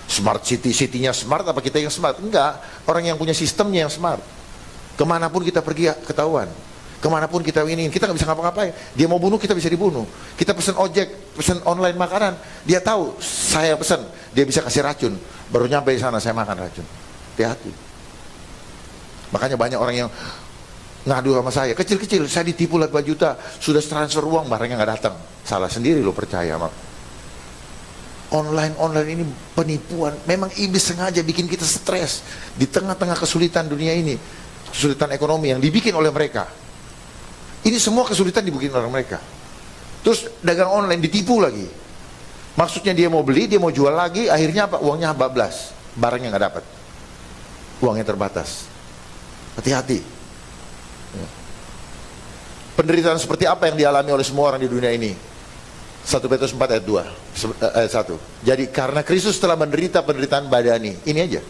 Smart city, city-nya smart apa kita yang smart? Enggak, orang yang punya sistemnya yang smart. Kemanapun kita pergi ketahuan. Kemanapun kita ingin, kita nggak bisa ngapa-ngapain. Dia mau bunuh, kita bisa dibunuh. Kita pesan ojek, pesan online makanan, dia tahu saya pesan, dia bisa kasih racun. Baru nyampe di sana saya makan racun. Hati-hati. Makanya banyak orang yang ngadu sama saya, kecil-kecil saya ditipu lah 2 juta, sudah transfer uang barangnya nggak datang. Salah sendiri lo percaya sama online ini penipuan. Memang iblis sengaja bikin kita stres di tengah-tengah kesulitan dunia ini, kesulitan ekonomi yang dibikin oleh mereka. Ini semua kesulitan dibikin oleh mereka. Terus dagang online ditipu lagi. Maksudnya dia mau beli, dia mau jual lagi, akhirnya apa? Uangnya bablas, barangnya nggak dapat, uangnya terbatas. Hati-hati. Penderitaan seperti apa yang dialami oleh semua orang di dunia ini? 1 Petrus 4 ayat 1. Jadi karena Kristus telah menderita penderitaan badani, ini aja,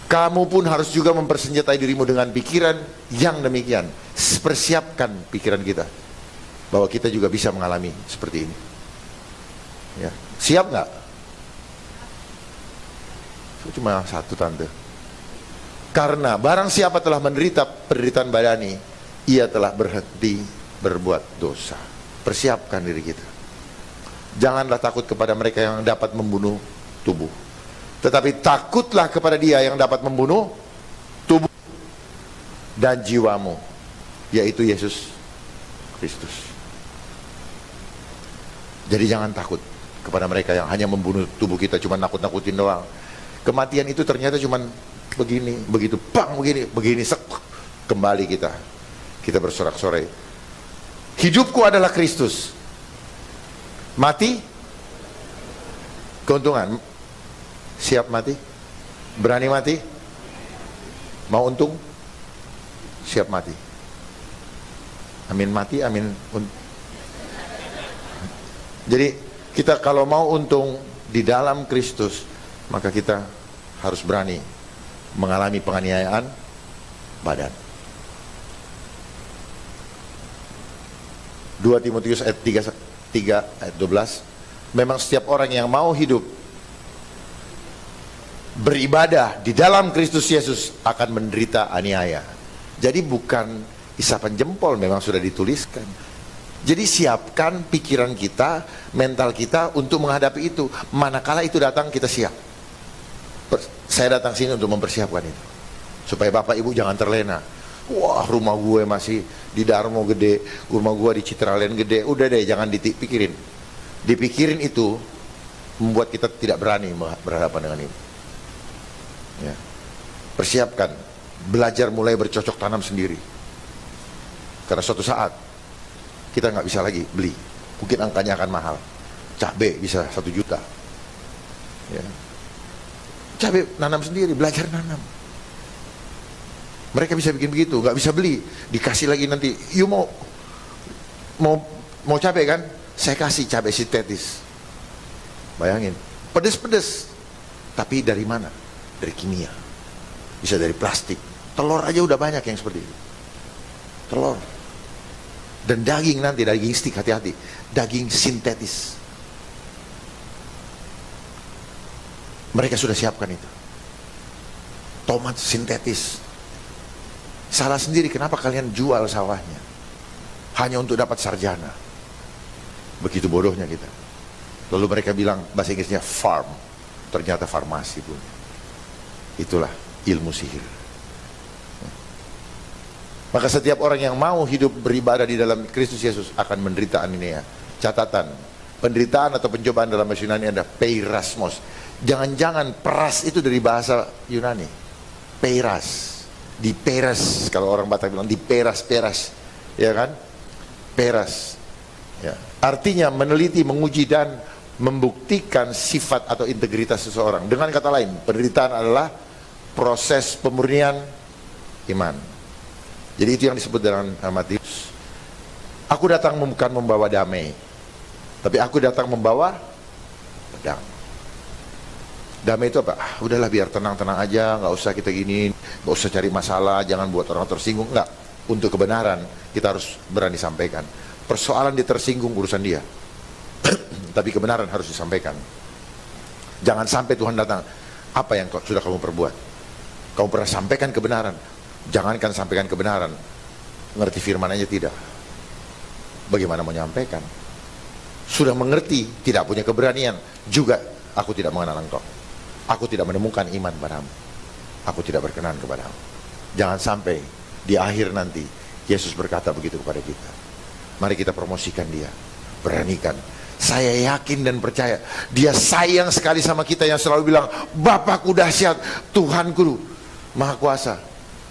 kamu pun harus juga mempersenjatai dirimu dengan pikiran yang demikian. Persiapkan pikiran kita bahwa kita juga bisa mengalami seperti ini. Ya. Siap nggak? Cuma 1 tante. Karena barang siapa telah menderita penderitaan badani, ia telah berhenti berbuat dosa. Persiapkan diri kita. Janganlah takut kepada mereka yang dapat membunuh tubuh, tetapi takutlah kepada Dia yang dapat membunuh tubuh dan jiwamu, yaitu Yesus Kristus. Jadi jangan takut kepada mereka yang hanya membunuh tubuh kita, cuma nakut-nakutin doang. Kematian itu ternyata cuma begini, begitu, bang, begini, sek, kembali kita bersorak-sorai. Hidupku adalah Kristus. Mati, keuntungan. Siap mati? Berani mati? Mau untung? Siap mati. Amin mati, amin. Jadi kita kalau mau untung di dalam Kristus, maka kita harus berani mengalami penganiayaan badan. 2 Timotius ayat 3 ayat 12. Memang setiap orang yang mau hidup beribadah di dalam Kristus Yesus akan menderita aniaya. Jadi bukan isapan jempol, memang sudah dituliskan. Jadi siapkan pikiran kita, mental kita untuk menghadapi itu. Manakala itu datang, kita siap. Saya datang sini untuk mempersiapkan itu, supaya Bapak Ibu jangan terlena. Wah, rumah gue masih di Darmo gede, rumah gue di Citraland gede. Udah deh, jangan dipikirin. Dipikirin itu membuat kita tidak berani berhadapan dengan itu. Ya. Persiapkan, belajar mulai bercocok tanam sendiri. Karena suatu saat kita nggak bisa lagi beli, mungkin angkanya akan mahal. Cabai bisa 1 juta. Ya. Cabai nanam sendiri, belajar nanam. Mereka bisa bikin begitu, nggak bisa beli, dikasih lagi nanti. You mau cabai kan? Saya kasih cabai sintetis. Bayangin, pedes-pedes, tapi dari mana? Dari kimia, bisa dari plastik. Telur aja udah banyak yang seperti itu. Telur. Dan daging nanti, daging stick, hati-hati, daging sintetis. Mereka sudah siapkan itu. Tomat sintetis. Salah sendiri kenapa kalian jual sawahnya hanya untuk dapat sarjana. Begitu bodohnya kita. Lalu mereka bilang bahasa Inggrisnya farm, ternyata farmasi pun. Itulah ilmu sihir. Maka setiap orang yang mau hidup beribadah di dalam Kristus Yesus akan menderita aniaya. Catatan, penderitaan atau pencobaan dalam bahasa Yunani ada peirasmos. Jangan-jangan peras itu dari bahasa Yunani. Peiras, diperas, kalau orang Batak bilang diperas-peras, ya kan? Peras. Ya. Artinya meneliti, menguji dan membuktikan sifat atau integritas seseorang. Dengan kata lain, penderitaan adalah proses pemurnian iman. Jadi itu yang disebut dalam Matius. Aku datang bukan membawa damai, tapi aku datang membawa pedang. Damai itu apa? Udahlah biar tenang-tenang aja, nggak usah kita gini, nggak usah cari masalah, jangan buat orang tersinggung. Nggak, untuk kebenaran kita harus berani sampaikan. Persoalan dia tersinggung, urusan dia. Tapi kebenaran harus disampaikan. Jangan sampai Tuhan datang, apa yang sudah kamu perbuat? Kamu pernah sampaikan kebenaran? Jangankan sampaikan kebenaran, ngerti firman aja tidak. Bagaimana menyampaikan? Sudah mengerti, tidak punya keberanian, juga aku tidak mengenal engkau. Aku tidak menemukan iman padamu. Aku tidak berkenan kepadamu. Jangan sampai di akhir nanti Yesus berkata begitu kepada kita. Mari kita promosikan dia, beranikan. Saya yakin dan percaya dia sayang sekali sama kita yang selalu bilang, Bapakku dahsyat, Tuhanku maha kuasa.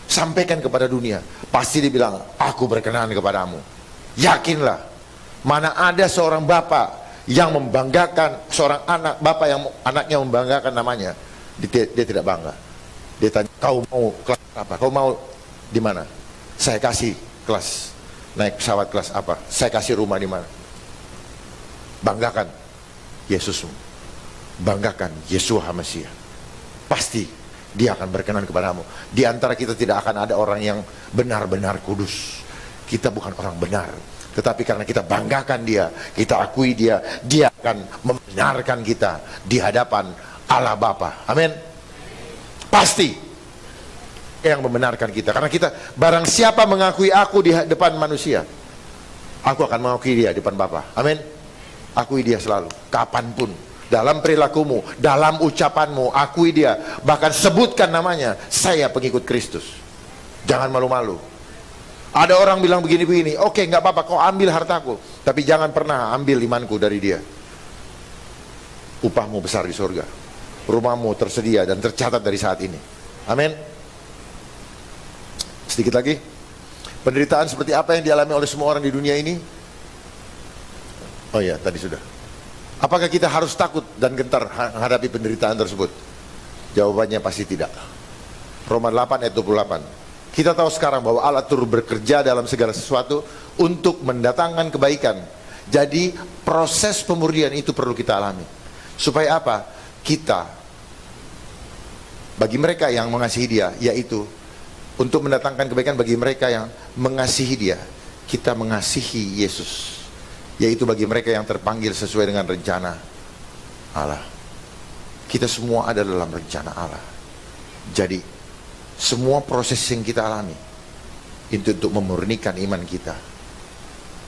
Sampaikan kepada dunia, pasti dibilang, aku berkenan kepadamu. Yakinlah, mana ada seorang bapak yang membanggakan seorang anak, bapak yang anaknya membanggakan namanya, dia tidak bangga. Dia tanya, kau mau kelas apa? Kau mau di mana? Saya kasih kelas, naik pesawat kelas apa? Saya kasih rumah di mana? Banggakan Yesusmu, banggakan Yeshua HaMashiach. Pasti dia akan berkenan kepadamu. Di antara kita tidak akan ada orang yang benar-benar kudus. Kita bukan orang benar, tetapi karena kita banggakan dia, kita akui dia, dia akan membenarkan kita di hadapan Allah Bapa. Amin. Pasti yang membenarkan kita, karena kita, barang siapa mengakui aku di depan manusia, aku akan mengakui dia di depan Bapa. Amin. Akui dia selalu, kapanpun, dalam perilakumu, dalam ucapanmu, akui dia. Bahkan sebutkan namanya, saya pengikut Kristus. Jangan malu-malu. Ada orang bilang begini-begini, oke, nggak apa-apa, kau ambil hartaku, tapi jangan pernah ambil imanku dari dia. Upahmu besar di surga, rumahmu tersedia dan tercatat dari saat ini. Amin. Sedikit lagi, penderitaan seperti apa yang dialami oleh semua orang di dunia ini? Oh ya, tadi sudah. Apakah kita harus takut dan gentar menghadapi penderitaan tersebut? Jawabannya pasti tidak. Roma 8 ayat 28. Kita tahu sekarang bahwa Allah turut bekerja dalam segala sesuatu untuk mendatangkan kebaikan. Jadi proses pemurnian itu perlu kita alami. Supaya apa? Kita, bagi mereka yang mengasihi dia, yaitu untuk mendatangkan kebaikan bagi mereka yang mengasihi dia, kita mengasihi Yesus, yaitu bagi mereka yang terpanggil sesuai dengan rencana Allah. Kita semua ada dalam rencana Allah. Jadi semua proses yang kita alami itu untuk memurnikan iman kita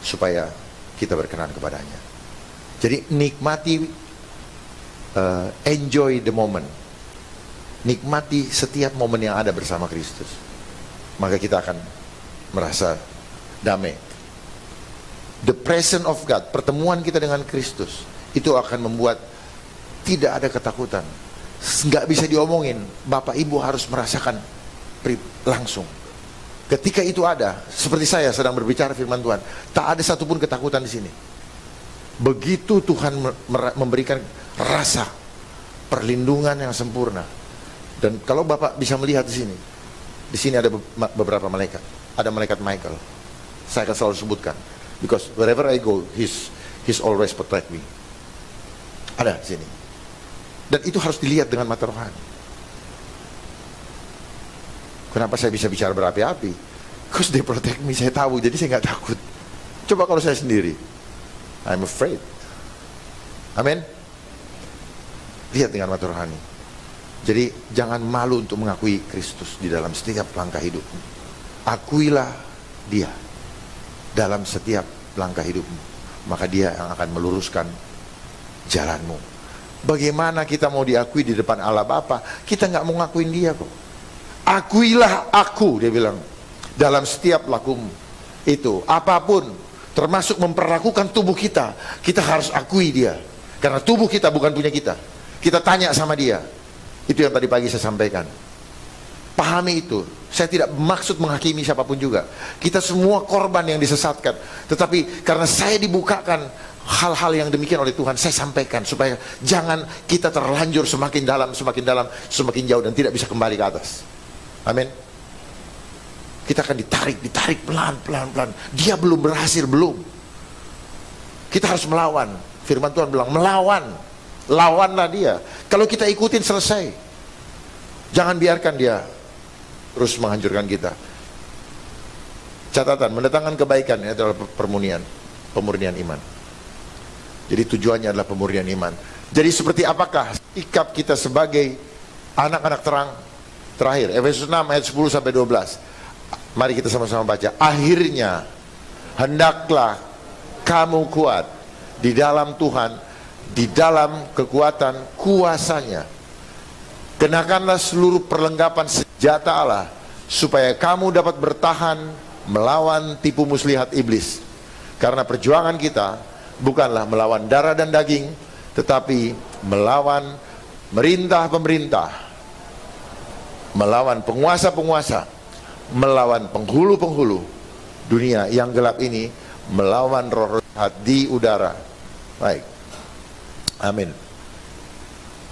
supaya kita berkenan kepadanya. Jadi nikmati, enjoy the moment. Nikmati setiap momen yang ada bersama Kristus. Maka kita akan merasa damai. The presence of God, pertemuan kita dengan Kristus, itu akan membuat tidak ada ketakutan. Nggak bisa diomongin. Bapak Ibu harus merasakan langsung. Ketika itu ada, seperti saya sedang berbicara firman Tuhan, tak ada satupun ketakutan di sini. Begitu Tuhan memberikan rasa perlindungan yang sempurna. Dan kalau Bapak bisa melihat di sini ada beberapa malaikat. Ada malaikat Michael. Saya akan selalu sebutkan, because wherever I go, he's always protect me. Ada di sini. Dan itu harus dilihat dengan mata rohani. Kenapa saya bisa bicara berapi-api? Because they protect me, saya tahu, jadi saya nggak takut. Coba kalau saya sendiri, I'm afraid. Amin. Lihat dengan mata rohani. Jadi jangan malu untuk mengakui Kristus di dalam setiap langkah hidupmu. Akuilah Dia dalam setiap langkah hidupmu, maka Dia yang akan meluruskan jalanmu. Bagaimana kita mau diakui di depan Allah Bapa? Kita nggak mau ngakuin Dia kok. Akuilah aku, Dia bilang, dalam setiap lakumu. Itu apapun, termasuk memperlakukan tubuh kita, kita harus akui Dia, karena tubuh kita bukan punya kita. Kita tanya sama Dia. Itu yang tadi pagi saya sampaikan. Pahami itu. Saya tidak maksud menghakimi siapapun juga. Kita semua korban yang disesatkan. Tetapi karena saya dibukakan hal-hal yang demikian oleh Tuhan, saya sampaikan supaya jangan kita terlanjur semakin dalam, semakin jauh dan tidak bisa kembali ke atas. Amin. Kita akan ditarik pelan. Dia belum berhasil, belum. Kita harus melawan. Firman Tuhan bilang melawan. Lawanlah dia. Kalau kita ikutin selesai. Jangan biarkan dia terus menghancurkan kita. Catatan, mendatangkan kebaikan ini adalah pemurnian iman. Jadi tujuannya adalah pemurnian iman. Jadi seperti apakah sikap kita sebagai anak-anak terang? Terakhir, Efesus 6 ayat 10 sampai 12. Mari kita sama-sama baca. Akhirnya hendaklah kamu kuat di dalam Tuhan, di dalam kekuatan kuasanya. Kenakanlah seluruh perlengkapan senjata Allah, supaya kamu dapat bertahan melawan tipu muslihat iblis. Karena perjuangan kita bukanlah melawan darah dan daging, tetapi melawan pemerintah, melawan penguasa-penguasa, melawan penghulu-penghulu dunia yang gelap ini, melawan roh jahat di udara. Baik. Amin.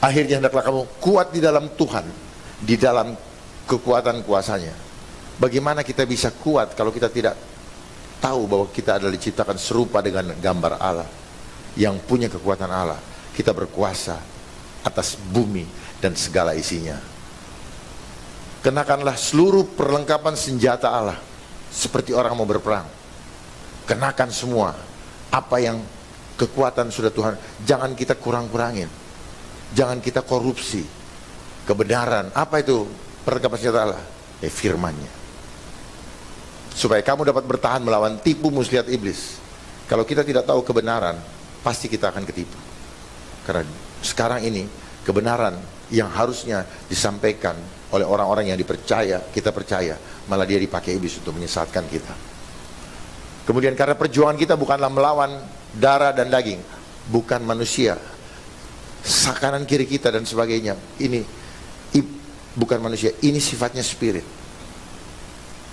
Akhirnya hendaklah kamu kuat di dalam Tuhan, di dalam kekuatan kuasanya. Bagaimana kita bisa kuat kalau kita tidak tahu bahwa kita adalah diciptakan serupa dengan gambar Allah, yang punya kekuatan Allah. Kita berkuasa atas bumi dan segala isinya. Kenakanlah seluruh perlengkapan senjata Allah, seperti orang mau berperang. Kenakan semua apa yang kekuatan sudah Tuhan. Jangan kita kurang-kurangin. Jangan kita korupsi kebenaran. Apa itu perlengkapan senjata Allah? Firman-Nya. Supaya kamu dapat bertahan melawan tipu muslihat iblis. Kalau kita tidak tahu kebenaran, pasti kita akan ketipu. Karena sekarang ini kebenaran yang harusnya disampaikan oleh orang-orang yang kita percaya, malah dia dipakai iblis untuk menyesatkan kita. Kemudian karena perjuangan kita bukanlah melawan darah dan daging, bukan manusia, kanan kiri kita dan sebagainya. Ini bukan manusia, ini sifatnya spirit.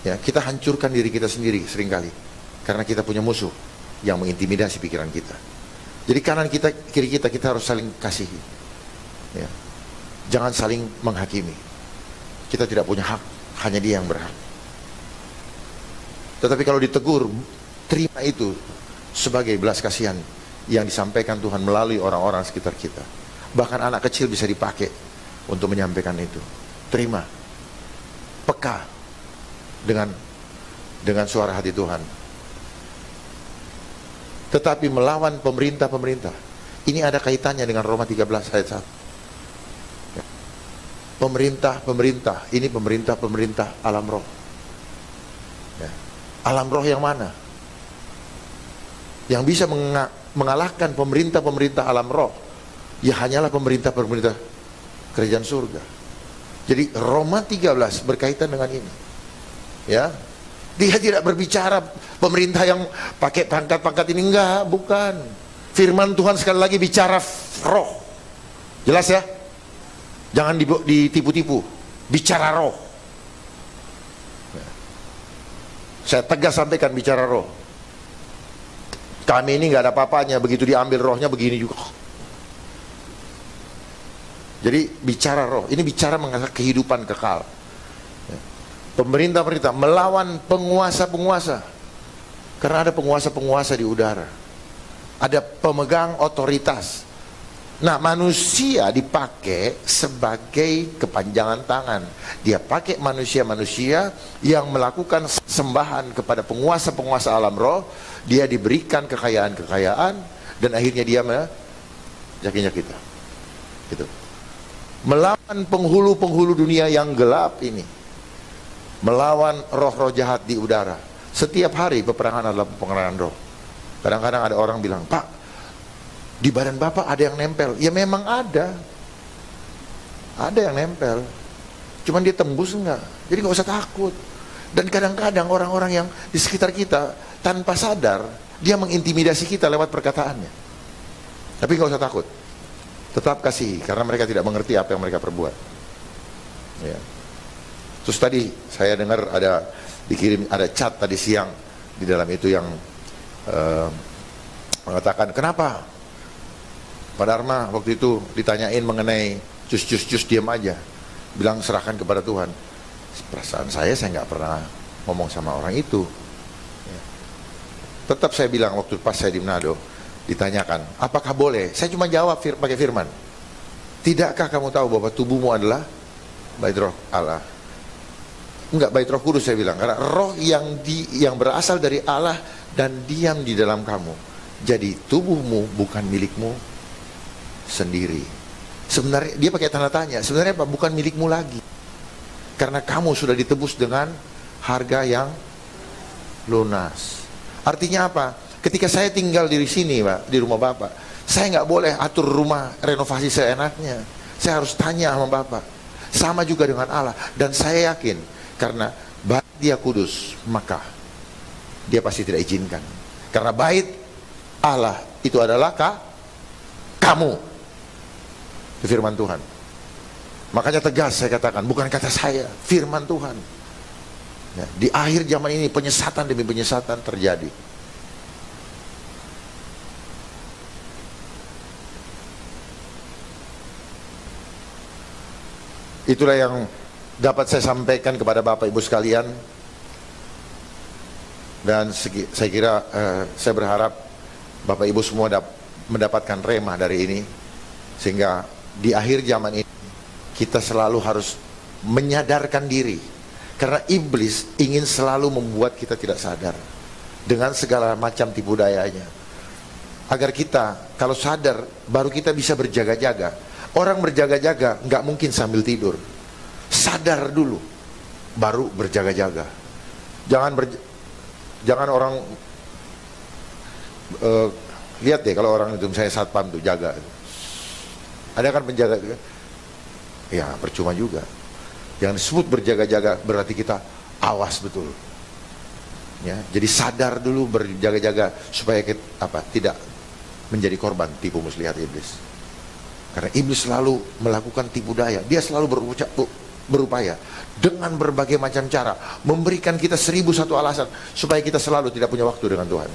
Ya, kita hancurkan diri kita sendiri seringkali karena kita punya musuh yang mengintimidasi pikiran kita. Jadi kanan kita, kiri kita harus saling kasihi. Ya. Jangan saling menghakimi. Kita tidak punya hak, hanya dia yang berhak. Tetapi kalau ditegur, terima itu sebagai belas kasihan yang disampaikan Tuhan melalui orang-orang sekitar kita. Bahkan anak kecil bisa dipakai untuk menyampaikan itu. Terima, peka dengan suara hati Tuhan. Tetapi melawan pemerintah-pemerintah, ini ada kaitannya dengan Roma 13 ayat 1. pemerintah, ini pemerintah alam roh. Ya. Alam roh yang mana? Yang bisa mengalahkan pemerintah alam roh, ya hanyalah pemerintah kerajaan surga. Jadi Roma 13 berkaitan dengan ini. Ya, dia tidak berbicara pemerintah yang pakai pangkat-pangkat ini, enggak, bukan. Firman Tuhan sekali lagi bicara roh. Jelas ya? Jangan ditipu-tipu. Bicara roh. Saya tegas sampaikan bicara roh. Kami ini nggak ada apa-apanya, begitu diambil rohnya begini juga. Jadi bicara roh, ini bicara mengenai kehidupan kekal. Pemerintah melawan penguasa-penguasa. Karena ada penguasa-penguasa di udara. Ada pemegang otoritas. Nah, manusia dipakai sebagai kepanjangan tangan. Dia pakai manusia-manusia yang melakukan sembahan kepada penguasa-penguasa alam roh. Dia diberikan kekayaan-kekayaan, dan akhirnya dia menyakinya kita. Gitu. Melawan penghulu-penghulu dunia yang gelap ini. Melawan roh-roh jahat di udara. Setiap hari peperangan adalah peperangan roh. Kadang-kadang ada orang bilang, Pak, di badan Bapak ada yang nempel. Ya memang ada. Ada yang nempel. Cuman dia tembus enggak. Jadi nggak usah takut. Dan kadang-kadang orang-orang yang di sekitar kita tanpa sadar, dia mengintimidasi kita lewat perkataannya. Tapi nggak usah takut. Tetap kasihi, karena mereka tidak mengerti apa yang mereka perbuat. Ya. Terus tadi saya dengar ada chat tadi siang di dalam itu yang mengatakan, kenapa Pak Dharma waktu itu ditanyain mengenai cus diam aja, bilang serahkan kepada Tuhan. Perasaan saya nggak pernah ngomong sama orang itu. Ya. Tetap saya bilang waktu pas saya di Manado, ditanyakan, apakah boleh? Saya cuma jawab pakai firman. Tidakkah kamu tahu bahwa tubuhmu adalah bait roh Allah? Enggak, bait roh kudus, saya bilang. Karena roh yang berasal dari Allah dan diam di dalam kamu. Jadi tubuhmu bukan milikmu sendiri. Sebenarnya dia pakai tanda tanya, sebenarnya apa? Bukan milikmu lagi. Karena kamu sudah ditebus dengan harga yang lunas. Artinya apa? Ketika saya tinggal di sini, Pak, di rumah Bapak, saya nggak boleh atur rumah renovasi seenaknya. Saya harus tanya sama Bapak. Sama juga dengan Allah. Dan saya yakin, karena bait dia kudus, maka dia pasti tidak izinkan. Karena bait Allah itu adalah kamu. Itu firman Tuhan. Makanya tegas saya katakan, bukan kata saya, firman Tuhan. Ya, di akhir zaman ini penyesatan demi penyesatan terjadi. Itulah yang dapat saya sampaikan kepada Bapak Ibu sekalian. Dan saya kira saya berharap Bapak Ibu semua mendapatkan remah dari ini, sehingga di akhir zaman ini kita selalu harus menyadarkan diri, karena iblis ingin selalu membuat kita tidak sadar dengan segala macam tipu dayanya, agar kita kalau sadar baru kita bisa berjaga-jaga. Orang berjaga-jaga nggak mungkin sambil tidur. Sadar dulu baru berjaga-jaga. Jangan orang lihat deh, kalau orang itu saya satpam tuh jaga, ada kan penjaga, ya percuma juga. Yang disebut berjaga-jaga berarti kita awas betul. Ya, jadi sadar dulu, berjaga-jaga supaya kita tidak menjadi korban tipu muslihat iblis. Karena iblis selalu melakukan tipu daya. Dia selalu berupaya dengan berbagai macam cara memberikan kita 1001 alasan supaya kita selalu tidak punya waktu dengan Tuhan.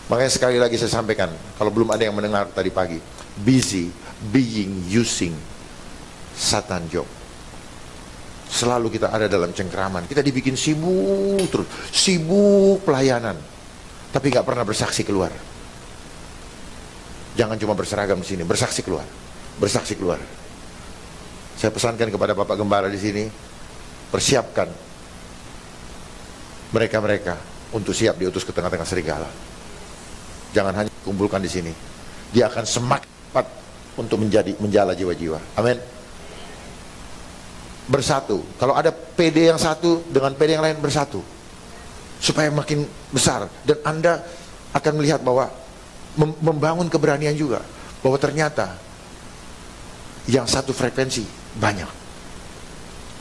Makanya sekali lagi saya sampaikan, kalau belum ada yang mendengar tadi pagi, busy being using Satan job. Selalu kita ada dalam cengkraman, kita dibikin sibuk terus, sibuk pelayanan, tapi nggak pernah bersaksi keluar. Jangan cuma berseragam di sini, bersaksi keluar, bersaksi keluar. Saya pesankan kepada Bapak Gembara di sini, persiapkan mereka-mereka untuk siap diutus ke tengah-tengah serigala. Jangan hanya kumpulkan di sini, dia akan semakin cepat untuk menjala jiwa-jiwa. Amin. bersatu. Kalau ada PD yang satu dengan PD yang lain bersatu, supaya makin besar. Dan Anda akan melihat bahwa membangun keberanian juga, bahwa ternyata yang satu frekuensi banyak.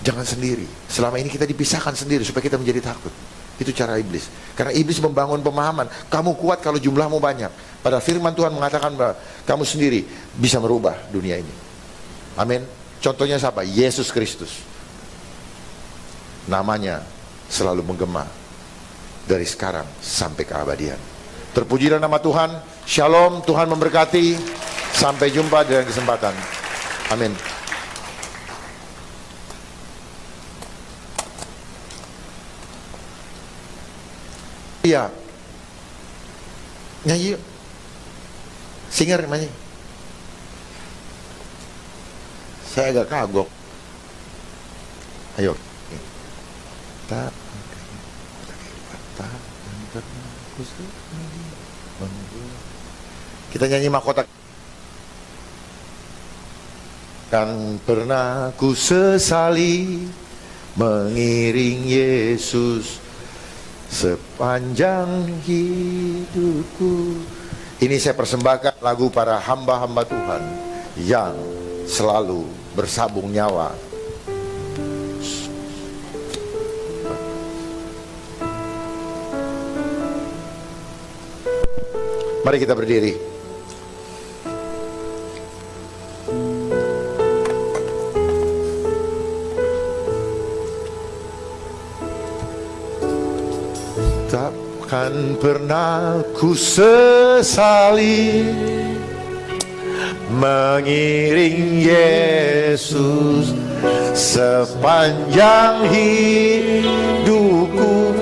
Jangan sendiri. Selama ini kita dipisahkan sendiri supaya kita menjadi takut. Itu cara iblis. Karena iblis membangun pemahaman, kamu kuat kalau jumlahmu banyak. Padahal firman Tuhan mengatakan bahwa kamu sendiri bisa merubah dunia ini. Amin. Contohnya siapa? Yesus Kristus. Namanya selalu menggema dari sekarang sampai keabadian. Terpujilah nama Tuhan. Shalom, Tuhan memberkati. Sampai jumpa di lain kesempatan. Amin. Iya, nyanyi yuk. Singer nyanyi. Saya agak kagok. Ayo. Kita nyanyi mahkota. Kan pernah ku sesali mengiring Yesus sepanjang hidupku. Ini saya persembahkan lagu para hamba-hamba Tuhan yang selalu bersabung nyawa. Mari kita berdiri. Takkan pernah ku sesali mengiring Yesus sepanjang hidupku,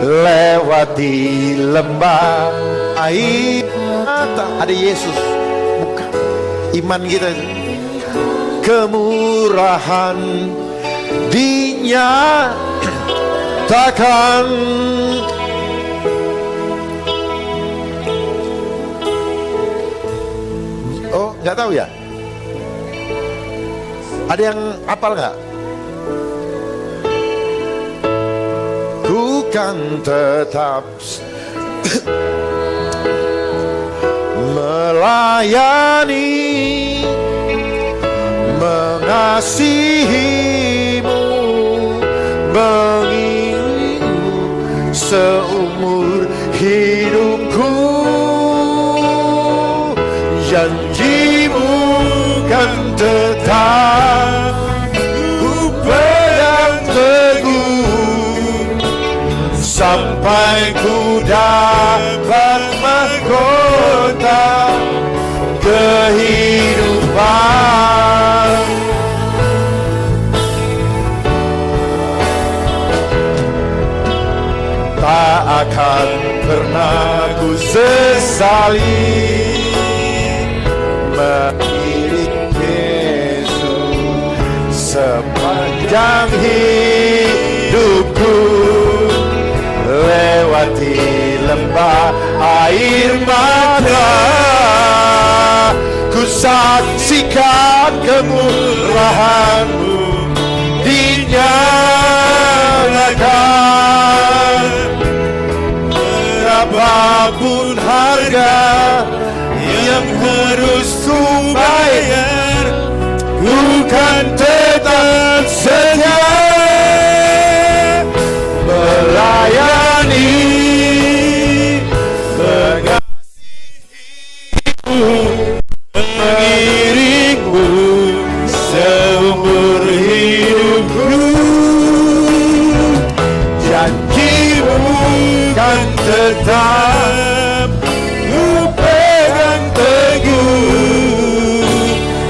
lewati lembah air mata. Ada Yesus, bukan iman kita itu. Kemurahan dinyatakan, oh nggak tahu ya? Ada yang hafal nggak? Ku kan tetap melayani, mengasihimu, mengiringmu seumur hidupku. Janjimu kan tetap ku pegang teguh sampai ku dapat mahkota kehidupan. Tak akan pernah ku sesali mengiring Yesus sepanjang hidupku, lewati lembah air mata. Ku saksikan kemurahan-Mu dinyatakan, berapapun harga yang harus ku bayar, ku kan tetap setia melayani, mengasihimu, mengiringmu seumur hidupku. Janjimu kan tetap ku pegang teguh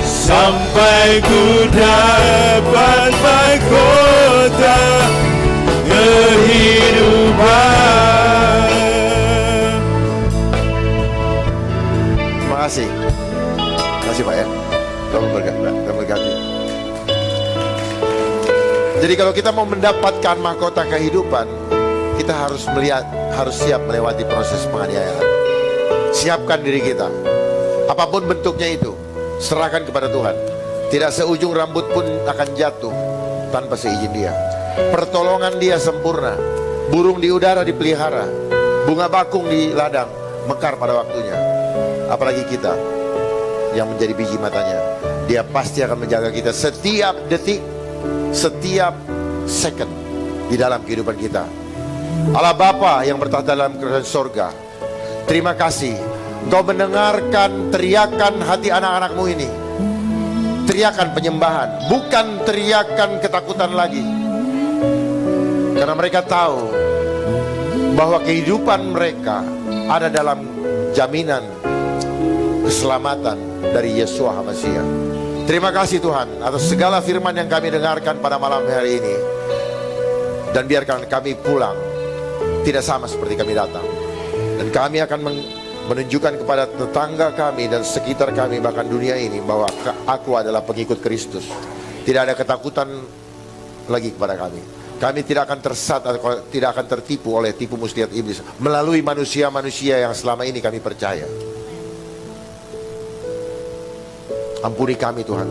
sampai ku dapat mahkota kehidupan. Terima kasih. Terima kasih Pak ya. Tuhan memberkati. Jadi kalau kita mau mendapatkan mahkota kehidupan, kita harus siap melewati proses penganiayaan. Siapkan diri kita. Apapun bentuknya itu, serahkan kepada Tuhan. Tidak seujung rambut pun akan jatuh tanpa seizin Dia. Pertolongan Dia sempurna. Burung di udara dipelihara, bunga bakung di ladang mekar pada waktunya. Apalagi kita yang menjadi biji matanya. Dia pasti akan menjaga kita setiap detik, setiap second di dalam kehidupan kita. Allah Bapa yang bertahta dalam kerajaan sorga, terima kasih Engkau mendengarkan teriakan hati anak-anakmu ini. Teriakan penyembahan, bukan teriakan ketakutan lagi. Karena mereka tahu bahwa kehidupan mereka ada dalam jaminan keselamatan dari Yeshua HaMashiach. Terima kasih Tuhan atas segala firman yang kami dengarkan pada malam hari ini. Dan biarkan kami pulang tidak sama seperti kami datang. Dan kami akan menunjukkan kepada tetangga kami dan sekitar kami, bahkan dunia ini, bahwa aku adalah pengikut Kristus. Tidak ada ketakutan lagi kepada kami. Kami tidak akan tersesat atau tidak akan tertipu oleh tipu muslihat iblis melalui manusia-manusia yang selama ini kami percaya. Ampuni kami Tuhan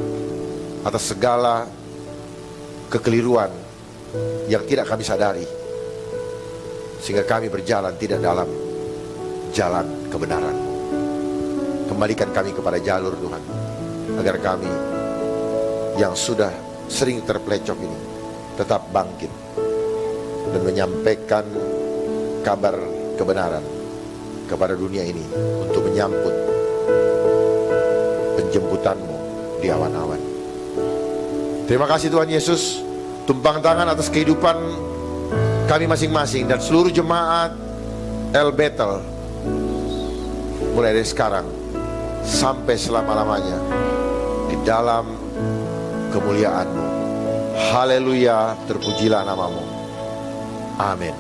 atas segala kekeliruan yang tidak kami sadari, sehingga kami berjalan tidak dalam jalan kebenaran. Kembalikan kami kepada jalur Tuhan, agar kami yang sudah sering terpelecok ini tetap bangkit dan menyampaikan kabar kebenaran kepada dunia ini untuk menyambut penjemputan-Mu di awan-awan. Terima kasih Tuhan Yesus. Tumpang tangan atas kehidupan kami masing-masing dan seluruh jemaat El Bethel, mulai dari sekarang sampai selama-lamanya di dalam kemuliaan-Mu. Haleluya, terpujilah nama-Mu. Amin.